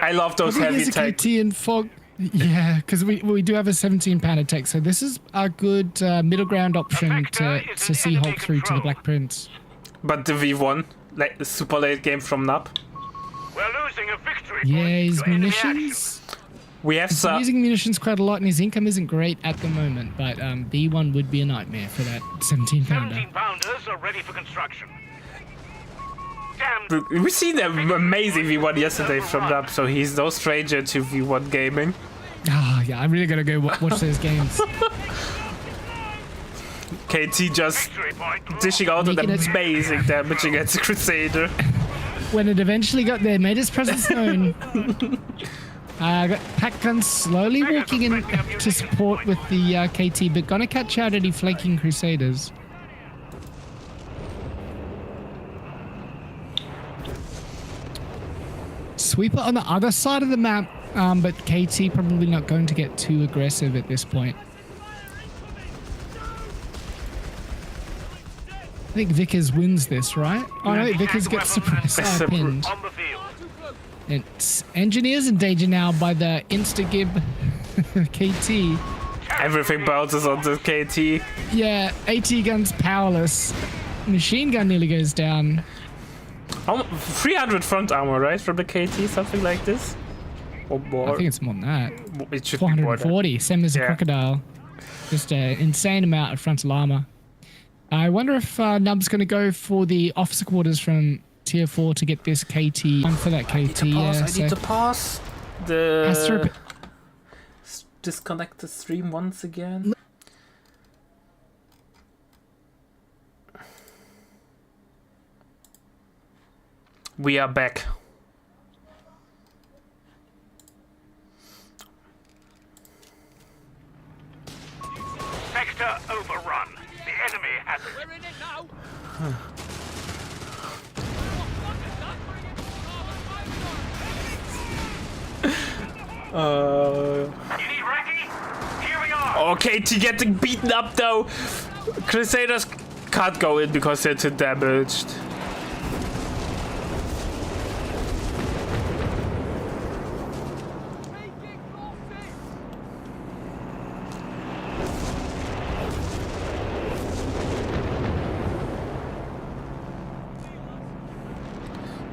I love those heavy tanks. KT and Fog. Yeah, because we do have a 17-pounder tech, so this is a good middle ground option to see Hulk through to the Black Prince. But the V1, like the super late game from NuB. We're losing a victory. Yeah, his munitions. We have He's using munitions quite a lot, and his income isn't great at the moment. But B1 would be a nightmare for that 17-pounder. 17-pounders are ready for construction. We seen an amazing V1 yesterday from NuB, so he's no stranger to V1 gaming. Ah, yeah, I'm really gonna go watch those games. KT just dishing out an amazing damage against the Crusader. When it eventually got there, made its presence known. Got pack guns slowly walking in to support with the KT, but gonna catch out any flanking Crusaders. Sweeper on the other side of the map, but KT probably not going to get too aggressive at this point. I think Vickers wins this, right? Oh no, Vickers gets suppressed, pinned. It's Engineers in danger now by the Instagib KT. Everything bounces on the KT. Yeah, AT gun's powerless. Machine gun nearly goes down. 300 front armor, right? From the KT, something like this? Or more? I think it's more than that. It should be more than 440, same as a crocodile. Just an insane amount of frontal armor. I wonder if NuB's going to go for the officer quarters from tier 4 to get this KT. One for that KT, I need to pause. Disconnect the stream once again. We are back. Sector overrun. The enemy has it. We're in it now. You need recce? Here we are. Okay, to getting beaten up though. Crusaders can't go in because they're too damaged.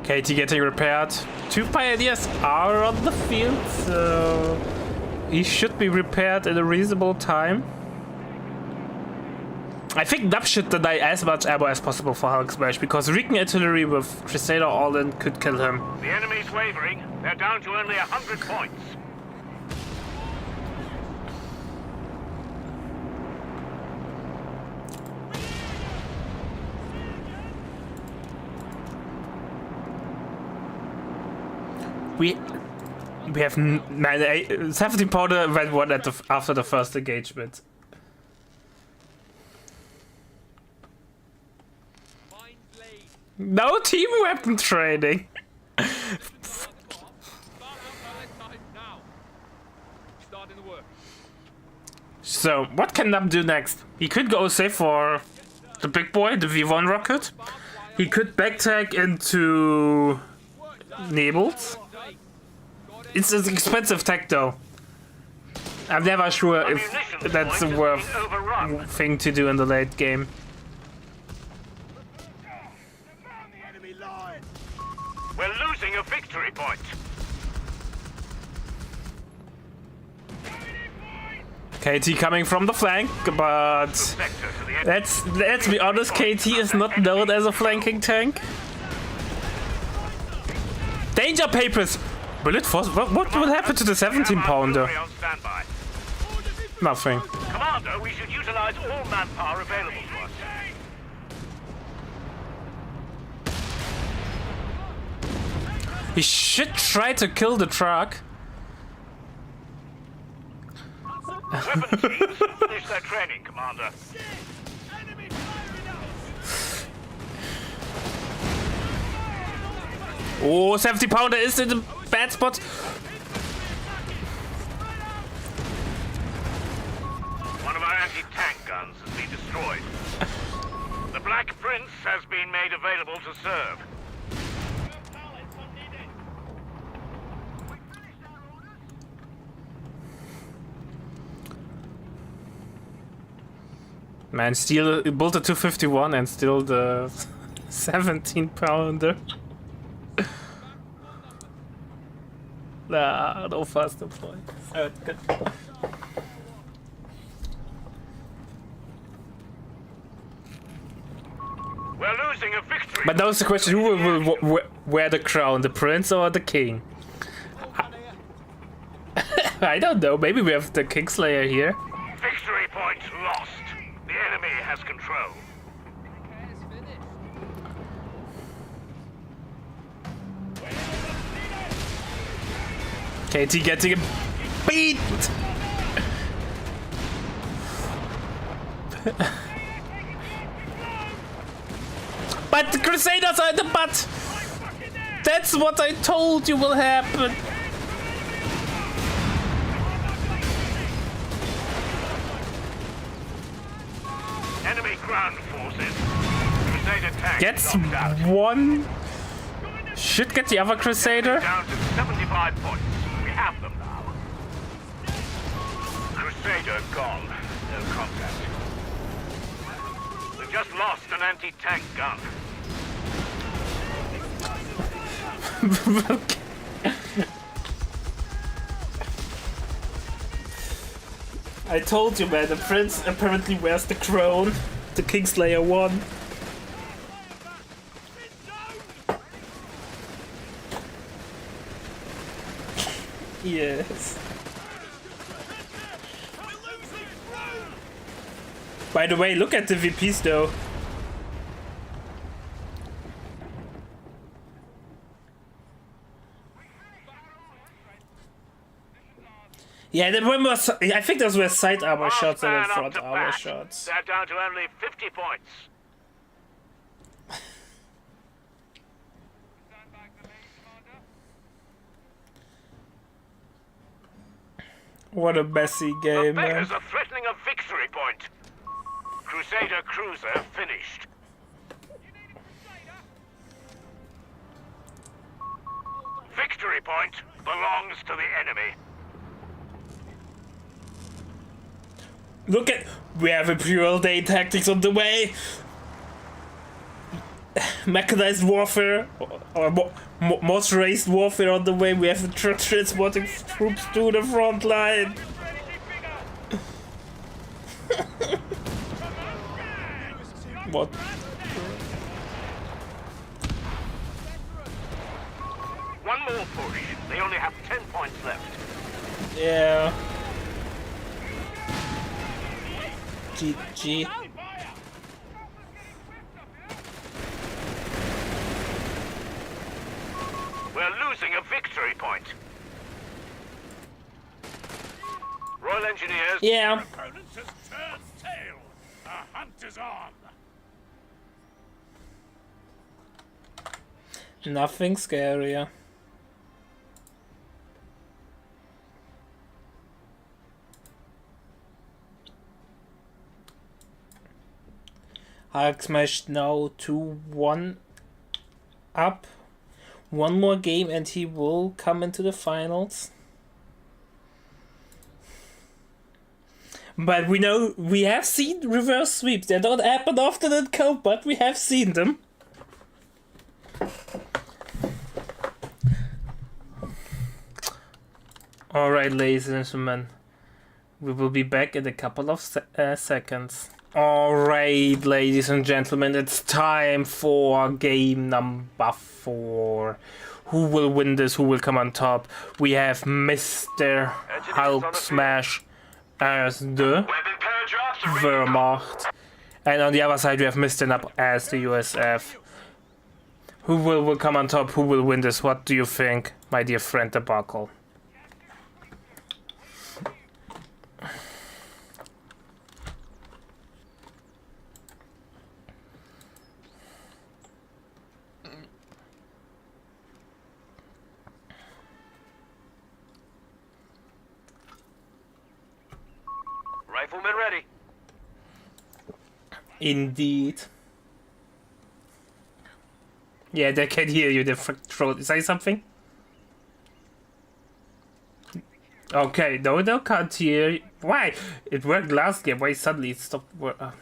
KT getting repaired. 2 pioneers are on the field, so he should be repaired in a reasonable time. I think NuB should deny as much ammo as possible for HulkSMASH, because Recon artillery with Crusader all in could kill him. The enemy's wavering. They're down to only 100 points. We have 17 powder went one after the first engagement. No team weapon training. So what can NuB do next? He could go safe for the big boy, the V1 rocket. He could backtrack into Nebels. It's an expensive tech though. I'm never sure if that's a worth thing to do in the late game. We're losing a victory point. KT coming from the flank, but let's be honest, KT is not known as a flanking tank. Danger papers! Will it force? What will happen to the 17 pounder? Nothing. Commander, we should utilize all manpower available to us. He should try to kill the truck. Weapons teams, finish their training, Commander. Oh, 70 pounder is in the bad spot. One of our anti-tank guns has been destroyed. The Black Prince has been made available to serve. Man, still built a 251 and still the 17 pounder. Nah, no fast deploy. Good. We're losing a victory. But now it's the question: who will wear the crown, the prince or the king? I don't know. Maybe we have the Kingslayer here. Victory point lost. The enemy has control. KT getting a beat. But the Crusaders are in the butt. That's what I told you will happen. Enemy ground forces. Crusader tank Gets knocked out. one. Should get the other Crusader. Down to 75 points. We have them now. Crusader gone. No contact. We just lost an anti-tank gun. I told you, man, the prince apparently wears the crown. The Kingslayer won. Yes. By the way, look at the VPs though. Yeah, the one was, I think those were side armor shots and Man front up to armor bat. shots. They're down to only 50 points. What a messy The game, man. beggars are threatening a victory point. Crusader cruiser finished. Victory point belongs to the enemy. Look at, we have Imperial Day tactics on the way. Mechanized warfare, or motorized warfare on the way. We have transporting troops to the front line. What? One more push. They only have 10 points left. Yeah. GG. We're losing a victory point. Royal Engineers. Yeah. Opponent has turned tail. The hunt is on. Nothing scarier. HulkSMASH now 2-1 up. One more game and he will come into the finals. But we know, we have seen reverse sweeps. They don't happen often in COP, but we have seen them. Alright, ladies and gentlemen. We will be back in a couple of seconds. Alright, ladies and gentlemen, it's time for game number 4. Who will win this? Who will come on top? We have Mr. HulkSMASH as the Wehrmacht. And on the other side, we have Mr. NuB as the USF. Who will come on top? Who will win this? What do you think, my dear friend Debacle? Riflemen ready. Indeed. Yeah, they can hear you. They throw. Say something. Okay, no, they can't hear. Why? It worked last game. Why suddenly it stopped working?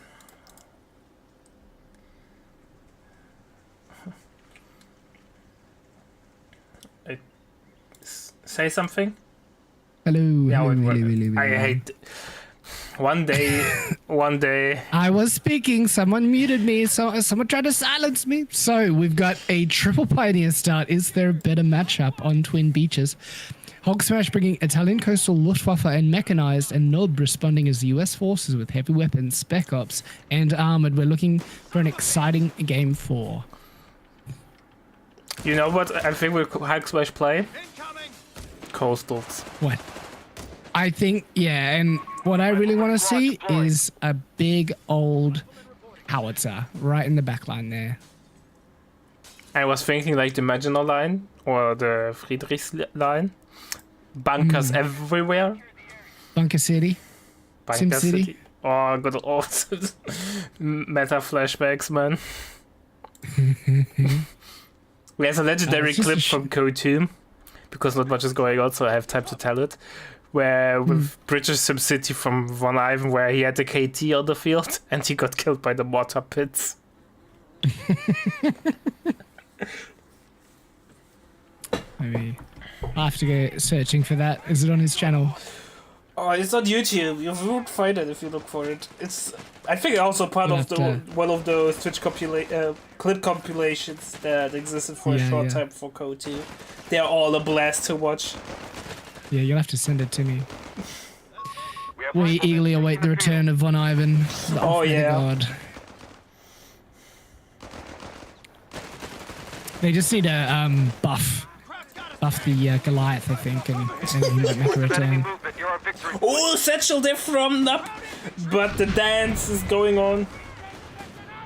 Say something. Hello, Yeah, hello, it hello, worked. hello, I hello. hate. One day. I was speaking, someone muted me, so someone tried to silence me. So we've got a triple Pioneer start. Is there a better matchup on Twin Beaches? HulkSMASH bringing Italian coastal Luftwaffe and mechanized, and NuB responding as the US forces with heavy weapons, spec ops, and armored. We're looking for an exciting game 4. You know what I think we'll HulkSMASH play? Coastals. What? I think, yeah, and what I really want to see is a big old howitzer right in the back line there. I was thinking like the Maginot Line or the Friedrichs line. Bunkers everywhere. Bunker City. Sim Bunker City. City. Oh, good old meta flashbacks, man. There's a legendary it's just clip a from Code 2, because not much is going on, so I have time to tell it. Where with British SimCity from Von Ivan, where he had the KT on the field and he got killed by the mortar pits. Maybe I'll have to go searching for that. Is it on his channel? Oh, it's on YouTube. You won't find it if you look for it. It's, I think, also part You'll of the have one of those Twitch clip compilations that existed for a short time for Code 2. They're all a blast to watch. Yeah, you'll have to send it to me. We eagerly await the return of Von Ivan. The god. They just need to buff the Goliath, I think, and he might make a return. Oh, satchel there from NuB, but the dance is going on.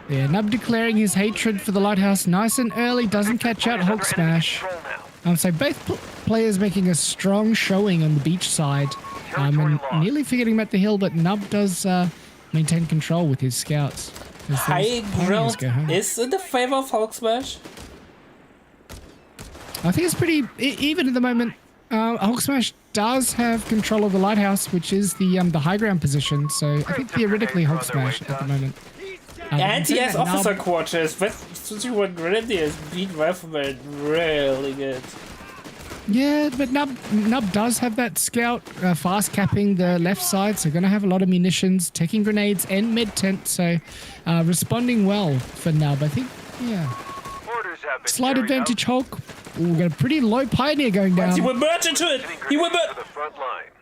Yeah, NuB declaring his hatred for the Lighthouse nice and early, doesn't catch out HulkSMASH. So both players making a strong showing on the beach side, and nearly forgetting about the hill, but NuB does maintain control with his scouts. High ground is in the favor of HulkSMASH. I think it's pretty even at the moment. HulkSMASH does have control of the lighthouse, which is the high ground position. So I think theoretically HulkSMASH at the moment. And he has officer quarters. But switching one Grenadiers beat Rifleman really good. Yeah, but NuB does have that scout fast capping the left side, so going to have a lot of munitions, taking grenades and med tent. So responding well for NuB, I think. Yeah. Slight advantage Hulk. Ooh, we got a pretty low Pioneer going down. He will merge into it. He will merge.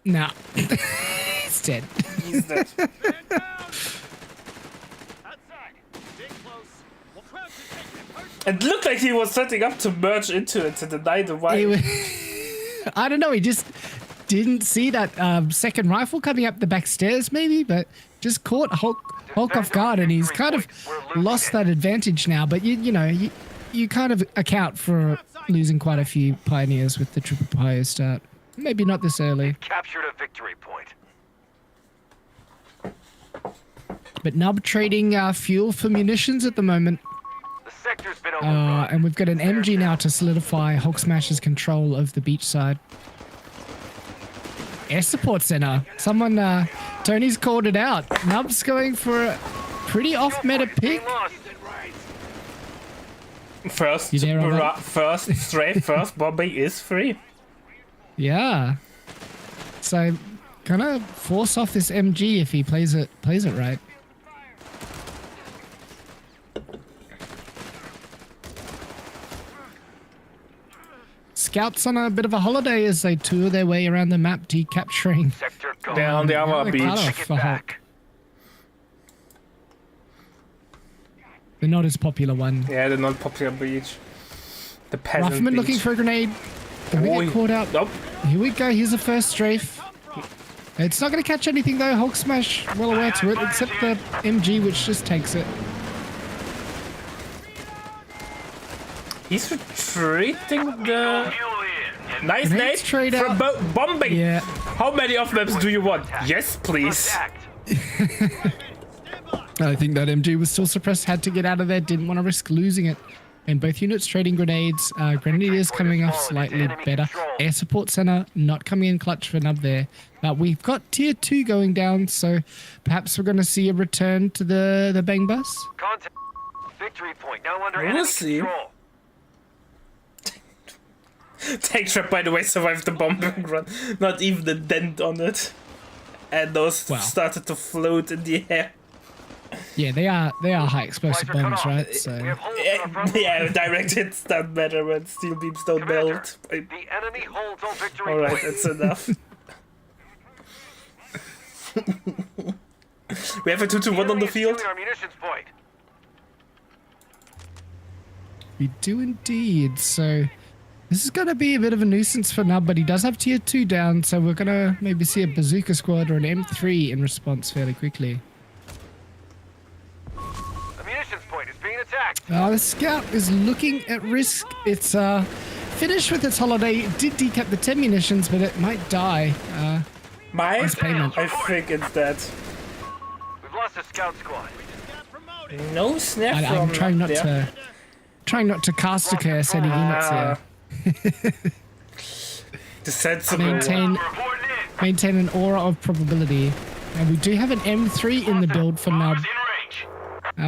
Nah. He's dead. He's dead. It looked like he was setting up to merge into it to deny the wipe. I don't know. He just didn't see that second rifle coming up the back stairs, maybe, but just caught Hulk off guard, and he's kind of lost that advantage now. But you know, you kind of account for losing quite a few Pioneers with the triple Pio start. Maybe not this early. Captured a victory point. But NuB trading fuel for munitions at the moment. The sector's been overrun. And we've got an MG now to solidify HulkSMASH's control of the beach side. Air support center. Someone, Tony's called it out. NuB's going for a pretty off-meta pick. First bombing is free. Yeah. So, gonna force off this MG if he plays it right. Scouts on a bit of a holiday as they tour their way around the map, decapturing. Down the other beach. For Hulk. The not as popular one. Yeah, the non-popular beach. The peasant Rifleman beach. looking for a grenade. Gonna get caught out. Nope. Here we go. Here's the first strafe. It's not going to catch anything though. HulkSMASH well aware to it, except the MG, which just takes it. He's retreating the... Nice nade trade from bombing. Yeah. How many off-maps do you want? Yes, please. I think that MG was still suppressed, had to get out of there, didn't want to risk losing it. And both units trading grenades. Grenadiers coming off slightly better. Air support center not coming in clutch for NuB there. We've got tier 2 going down, so perhaps we're going to see a return to the bang bus. Contact. Victory point now under enemy control. Tank trap, by the way, survived the bombing run. Not even a dent on it. And those started to float in the air. Yeah, they are high explosive bombs, right? So yeah, direct hits don't matter when steel beams don't melt. The enemy holds on victory. All right, that's enough. We have a 2-1 on the field. Our munitions point. We do indeed. So this is going to be a bit of a nuisance for NuB, but he does have tier 2 down, so we're going to maybe see a bazooka squad or an M3 in response fairly quickly. The scout is looking at risk. It's finished with its holiday. It did decap the 10 munitions, but it might die. I think it's dead. We've lost a scout squad. No snap I'm trying not to trying not to cast a curse any units here. The sensible Maintain an aura of probability. And we do have an M3 in the build for NuB.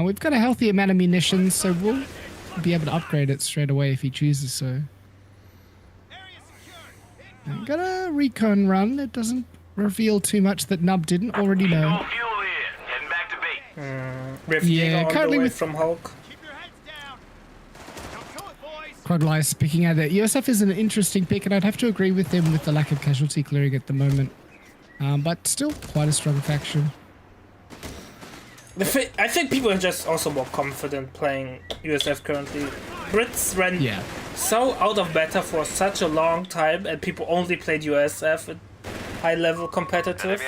We've got a healthy amount of munitions, so we'll be able to upgrade it straight away if he chooses so. Got a recon run. It doesn't reveal too much that NuB didn't already know. Yeah, currently with from Hulk. Crocodile's picking at it. USF is an interesting pick, and I'd have to agree with him with the lack of casualty clearing at the moment. But still quite a strong faction. I think people are just also more confident playing USF currently. Brits ran so out of beta for such a long time, and people only played USF at high-level competitive.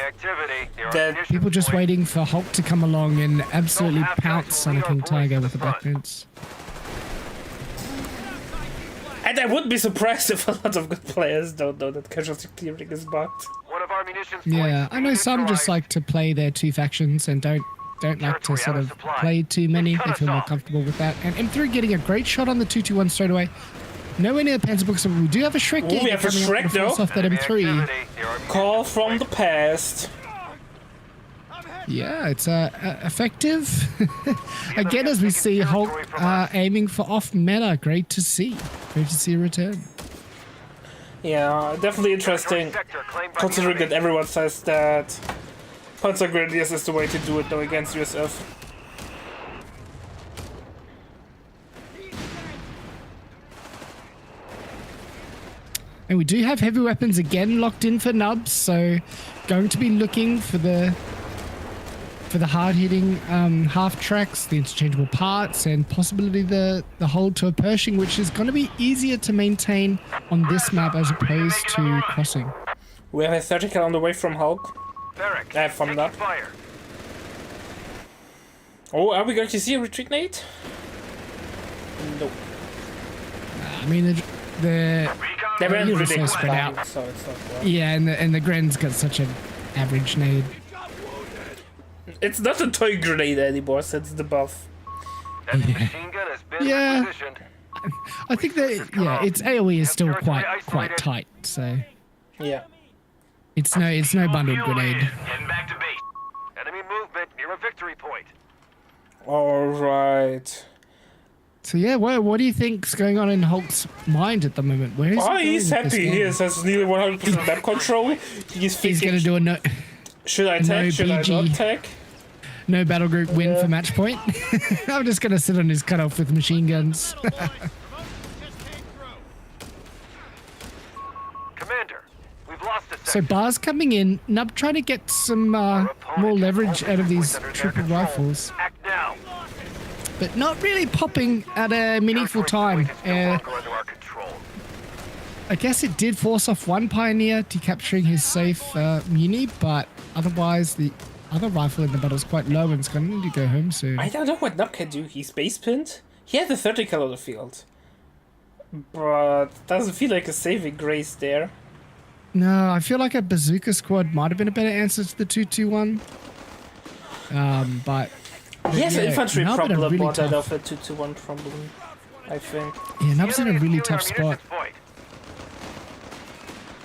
That people just waiting for Hulk to come along and absolutely pounce on a King Tiger with the Black Prince. And I wouldn't be surprised if a lot of good players don't know that casualty clearing is bugged. Yeah, I know some just like to play their two factions and don't like to sort of play too many. They feel more comfortable with that. And M3 getting a great shot on the 2-2-1 straight away. Nowhere near the Panzer books, but we do have a Shrek game. We have a Shrek though. Off that M3. Call from the past. Yeah, it's effective. Again, as we see Hulk aiming for off meta. Great to see. Great to see a return. Yeah, definitely interesting. Considering that everyone says that Panzer Grenadiers is the way to do it though against USF. And we do have heavy weapons again locked in for NuB, so going to be looking for the hard-hitting half tracks, the interchangeable parts, and possibly the hold to a Pershing, which is going to be easier to maintain on this map as opposed to crossing. We have a 30 on the way from Hulk. From NuB. Oh, are we going to see a retreat nade? No. I mean, they ran really so spread out. So it's not well. Yeah, and the Gren's got such an average nade. It's not a toy grenade anymore since the buff. Yeah. I think that its AoE is still quite tight. So yeah, it's no bundled grenade. Getting back to base. Enemy movement near a victory point. All right. So yeah, what do you think's going on in Hulk's mind at the moment? Where is he? He's happy. He has nearly 100% map control. He's going to do a no. Should I tag? Should I not tag? No battle group win for match point. I'm just going to sit on his cutoff with machine guns. Commander, we've lost a So Bar's coming in. NuB trying to get some more leverage out of these triple rifles. Act now. But not really popping at a meaningful time. I guess it did force off one Pioneer, decapturing his safe Muni, but otherwise the other rifle in the battle is quite low and it's going to need to go home soon. I don't know what NuB can do. He's base pinned. He had the 30 on the field. But doesn't feel like a saving grace there. No, I feel like a bazooka squad might have been a better answer to the 2-2-1. But he has an infantry NuB problem really more than tough. of a 2-2-1 problem, I think. Yeah, NuB's in a really tough spot.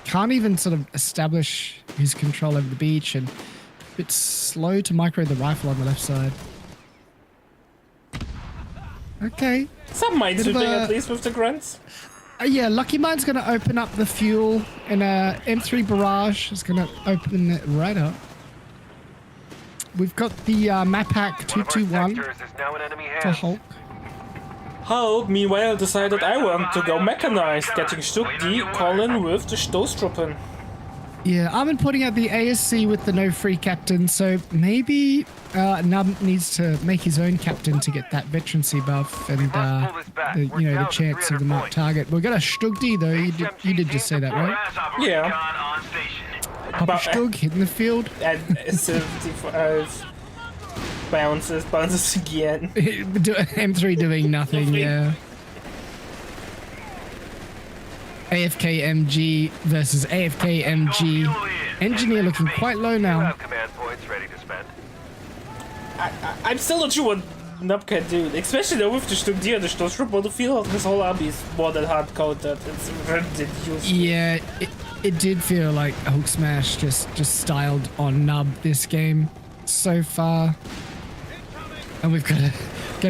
Can't even sort of establish his control over the beach and a bit slow to micro the rifle on the left side. Okay. Some minesweeping at least with the grunts. Yeah, Lucky Mine's going to open up the fuel and M3 Barrage is going to open it right up. We've got the map hack 221 for Hulk. Hulk, meanwhile, decided I want to go mechanized, getting Stuck D Colin with the Stoßtruppen. Yeah, I've been putting out the ASC with the no free captain, so maybe NuB needs to make his own captain to get that veterancy buff and the chance of the marked target. We've got a Stuck D though. You did just say that, right? Yeah. Papa Stug hitting the field. And 75 bounces again. M3 doing nothing, yeah. AFK MG versus AFK MG. Engineer looking quite low now. I'm still not sure what NuB can do. Especially though with the Studier, the Stoßtrupp on the field, this whole army is more than hard countered. It's ridiculous. Yeah, it did feel like HulkSMASH just styled on NuB this game so far. And we've got a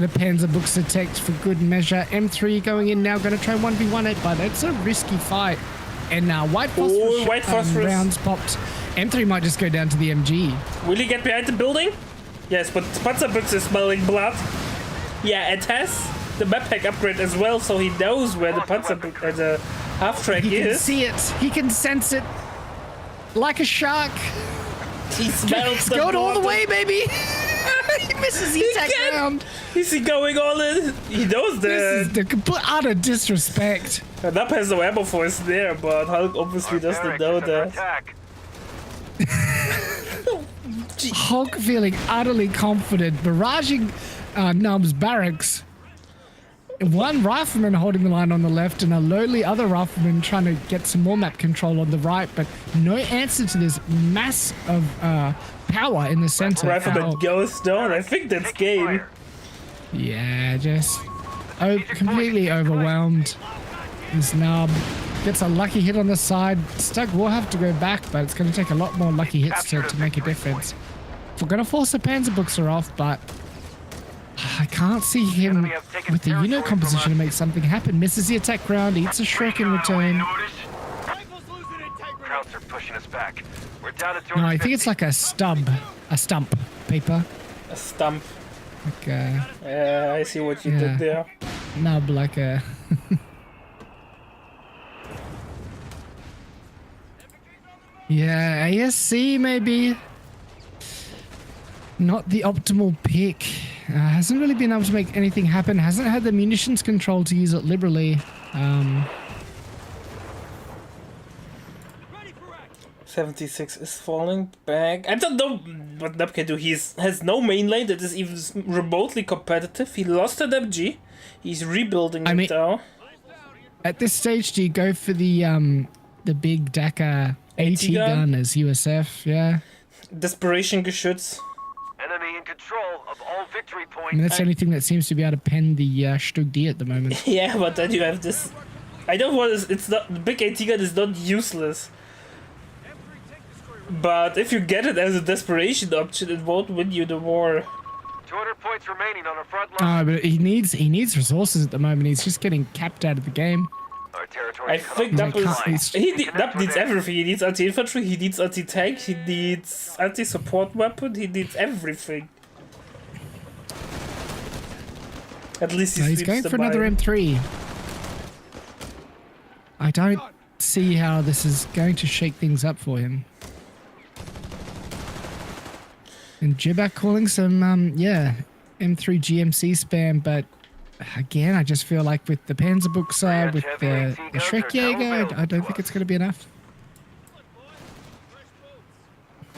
Panzerbuchse text for good measure. M3 going in now, going to try 1v1 it, but it's a risky fight. And now white phosphorus, rounds popped. M3 might just go down to the MG. Will he get behind the building? Yes, but Panzerbuchse is smelling blood. Yeah, it has the map pack upgrade as well, so he knows where the Panzerbuchse, the half-track is. He can see it. He can sense it. Like a shark. He smells the blood. Going all the blood. way, baby. He misses the attack round. Is he going all in? He knows that. This is the complete utter disrespect. NuB has no ammo for his snare, but Hulk obviously doesn't know that. Hulk feeling utterly confident, barraging NuB's barracks. One rifleman holding the line on the left and a lowly other rifleman trying to get some more map control on the right, but no answer to this mass of power in the center. Rifleman goes down. I think that's game. Yeah, just completely overwhelmed. This NuB gets a lucky hit on the side. Stug will have to go back, but it's going to take a lot more lucky hits to make a difference. We're going to force the Panzerbuchse off, but I can't see him with the unit composition to make something happen. Misses the attack round, eats a Shrek in return. Krauts are pushing us back. We're down to No, I think it's like a stump paper. A stump. Like I see what you did there. NuB like a... Yeah, ASC maybe. Not the optimal pick. Hasn't really been able to make anything happen. Hasn't had the munitions control to use it liberally. 76 is falling back. I don't know what NuB can do. He has no main lane that is even remotely competitive. He lost an MG. He's rebuilding it now. At this stage, do you go for the big Dakar AT gun as USF? Yeah. Desperation Geschütz. Enemy in control of all victory points. I mean, that's the only thing that seems to be able to pen the Stug D at the moment. Yeah, but then you have this. I don't want to. It's not. The big AT gun is not useless. But if you get it as a desperation option, it won't win you the war. 200 points remaining on our front line. But he needs resources at the moment. He's just getting capped out of the game. Our territory I think NuB needs everything. He needs anti-infantry, he needs anti-tank, he needs anti-support weapon, he needs everything. At least he's going for another M3. I don't see how this is going to shake things up for him. And Jibak calling some, M3 GMC spam, but again, I just feel like with the Panzerbuchse, with the Schreckjäger, I don't think it's going to be enough.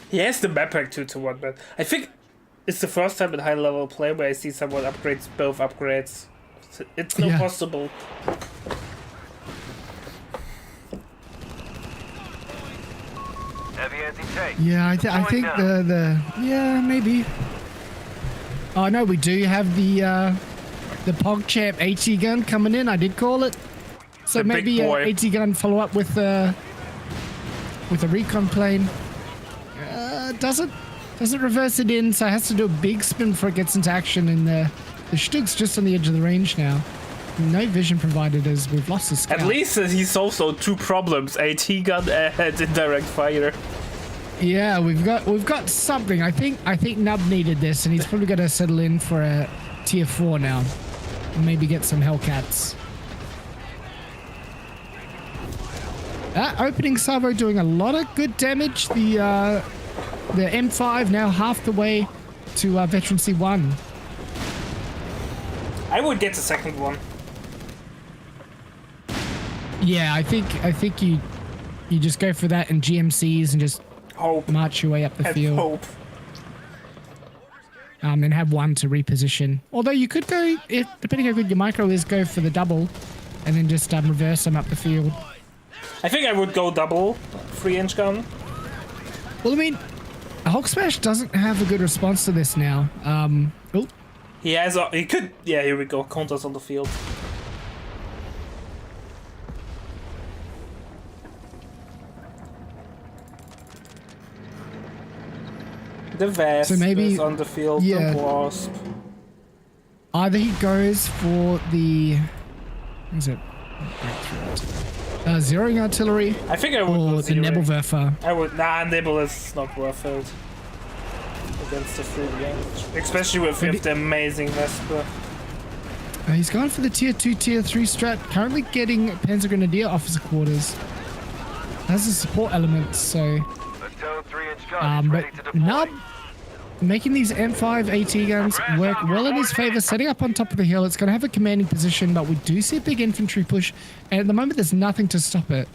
He has the map pack 2-1, but I think it's the first time in high level play where I see someone upgrades both upgrades. It's not possible. Heavy anti-tank. Yeah, I think yeah, maybe. Oh no, we do have the PogChamp AT gun coming in. I did call it. So maybe AT gun follow up with a recon plane. Doesn't reverse it in, so it has to do a big spin before it gets into action. And the Stug's just on the edge of the range now. No vision provided as we've lost the scout. At least he's also two problems: AT gun and indirect fire. Yeah, we've got something. I think NuB needed this, and he's probably going to settle in for a tier 4 now, and maybe get some Hellcats. Opening salvo doing a lot of good damage. The M5 now half the way to Veteran C1. I would get the second one. Yeah, I think you just go for that in GMCs and just hope. March your way up the field. Hope. And have one to reposition. Although you could go, depending how good your micro is, go for the double and then just reverse them up the field. I think I would go double 3-inch gun. Well, I mean, HulkSMASH doesn't have a good response to this now. He has. He could. Yeah, here we go. Counters on the field. The Vesp So maybe- is on the field. yeah. The Wasp. Either he goes for the... What is it? Zeroing artillery I think I would or go the zero. Nebelwerfer. I would. Nah, Nibble is not worth it against the free range, especially with the amazing Vesper. He's gone for the tier 2, tier 3 strat. Currently getting Panzer Grenadier officer quarters. Has a support element, so... The towed 3-inch gun is but ready to deploy. NuB making these M5 AT guns work well in his favor, setting up on top of the hill. It's going to have a commanding position, but we do see a big infantry push, and at the moment there's nothing to stop it.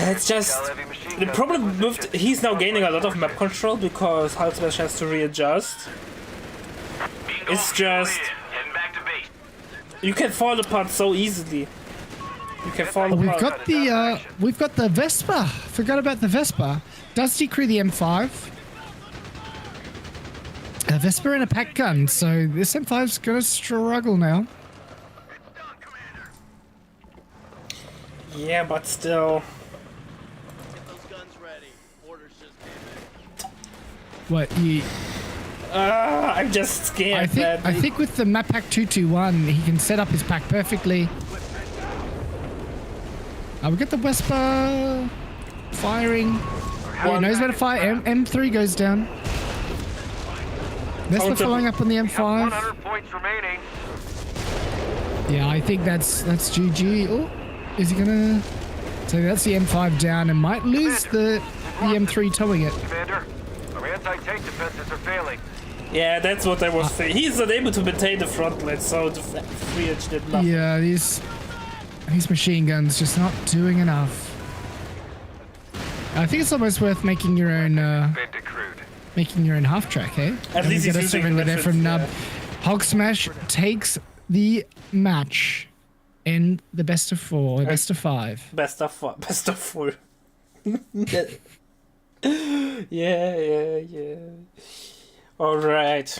It's just the problem with he's now gaining a lot of map control because HulkSMASH has to readjust. It's just Getting back to base. you can fall apart so easily. You can fall We've apart. got the Vespa. Forgot about the Vespa. Does decrease the M5. A Vespa and a pack gun, so this M5's gonna struggle now. Yeah, but still. What you? I'm just scared. I think with the map pack 221, he can set up his pack perfectly. We get the Vespa firing. Yeah, knows where to fire. M3 goes down. Vespa following up on the M5. 100 points remaining. Yeah, I think that's GG. Oh, is he gonna? So that's the M5 down and might lose the M3 towing it. Commander, our anti-tank defenses are failing. Yeah, that's what I was saying. He's not able to maintain the front line, so the free edge did nothing. Yeah, these machine guns just not doing enough. I think it's almost worth making your own half track, hey? At least get he's a using surrender there from NuB. yeah. HulkSMASH takes the match in the best of 4, best of 5. Best of 4. Yeah. All right.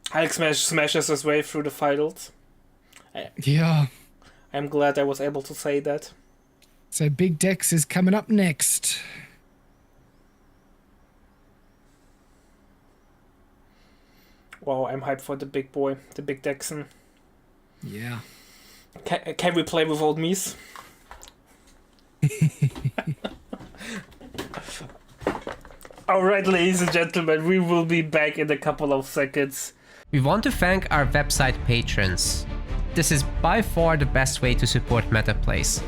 HulkSMASH smashes his way through the finals. Yeah. I'm glad I was able to say that. So Big Dex is coming up next. Wow, I'm hyped for the big boy, the big Dexon. Yeah. Can we play with old Mies? Alright, ladies and gentlemen, we will be back in a couple of seconds. We want to thank our website patrons. This is by far the best way to support MetaPlays.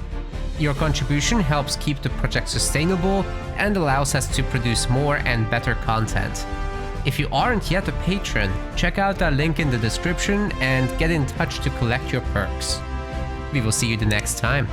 Your contribution helps keep the project sustainable and allows us to produce more and better content. If you aren't yet a patron, check out our link in the description and get in touch to collect your perks. We will see you the next time.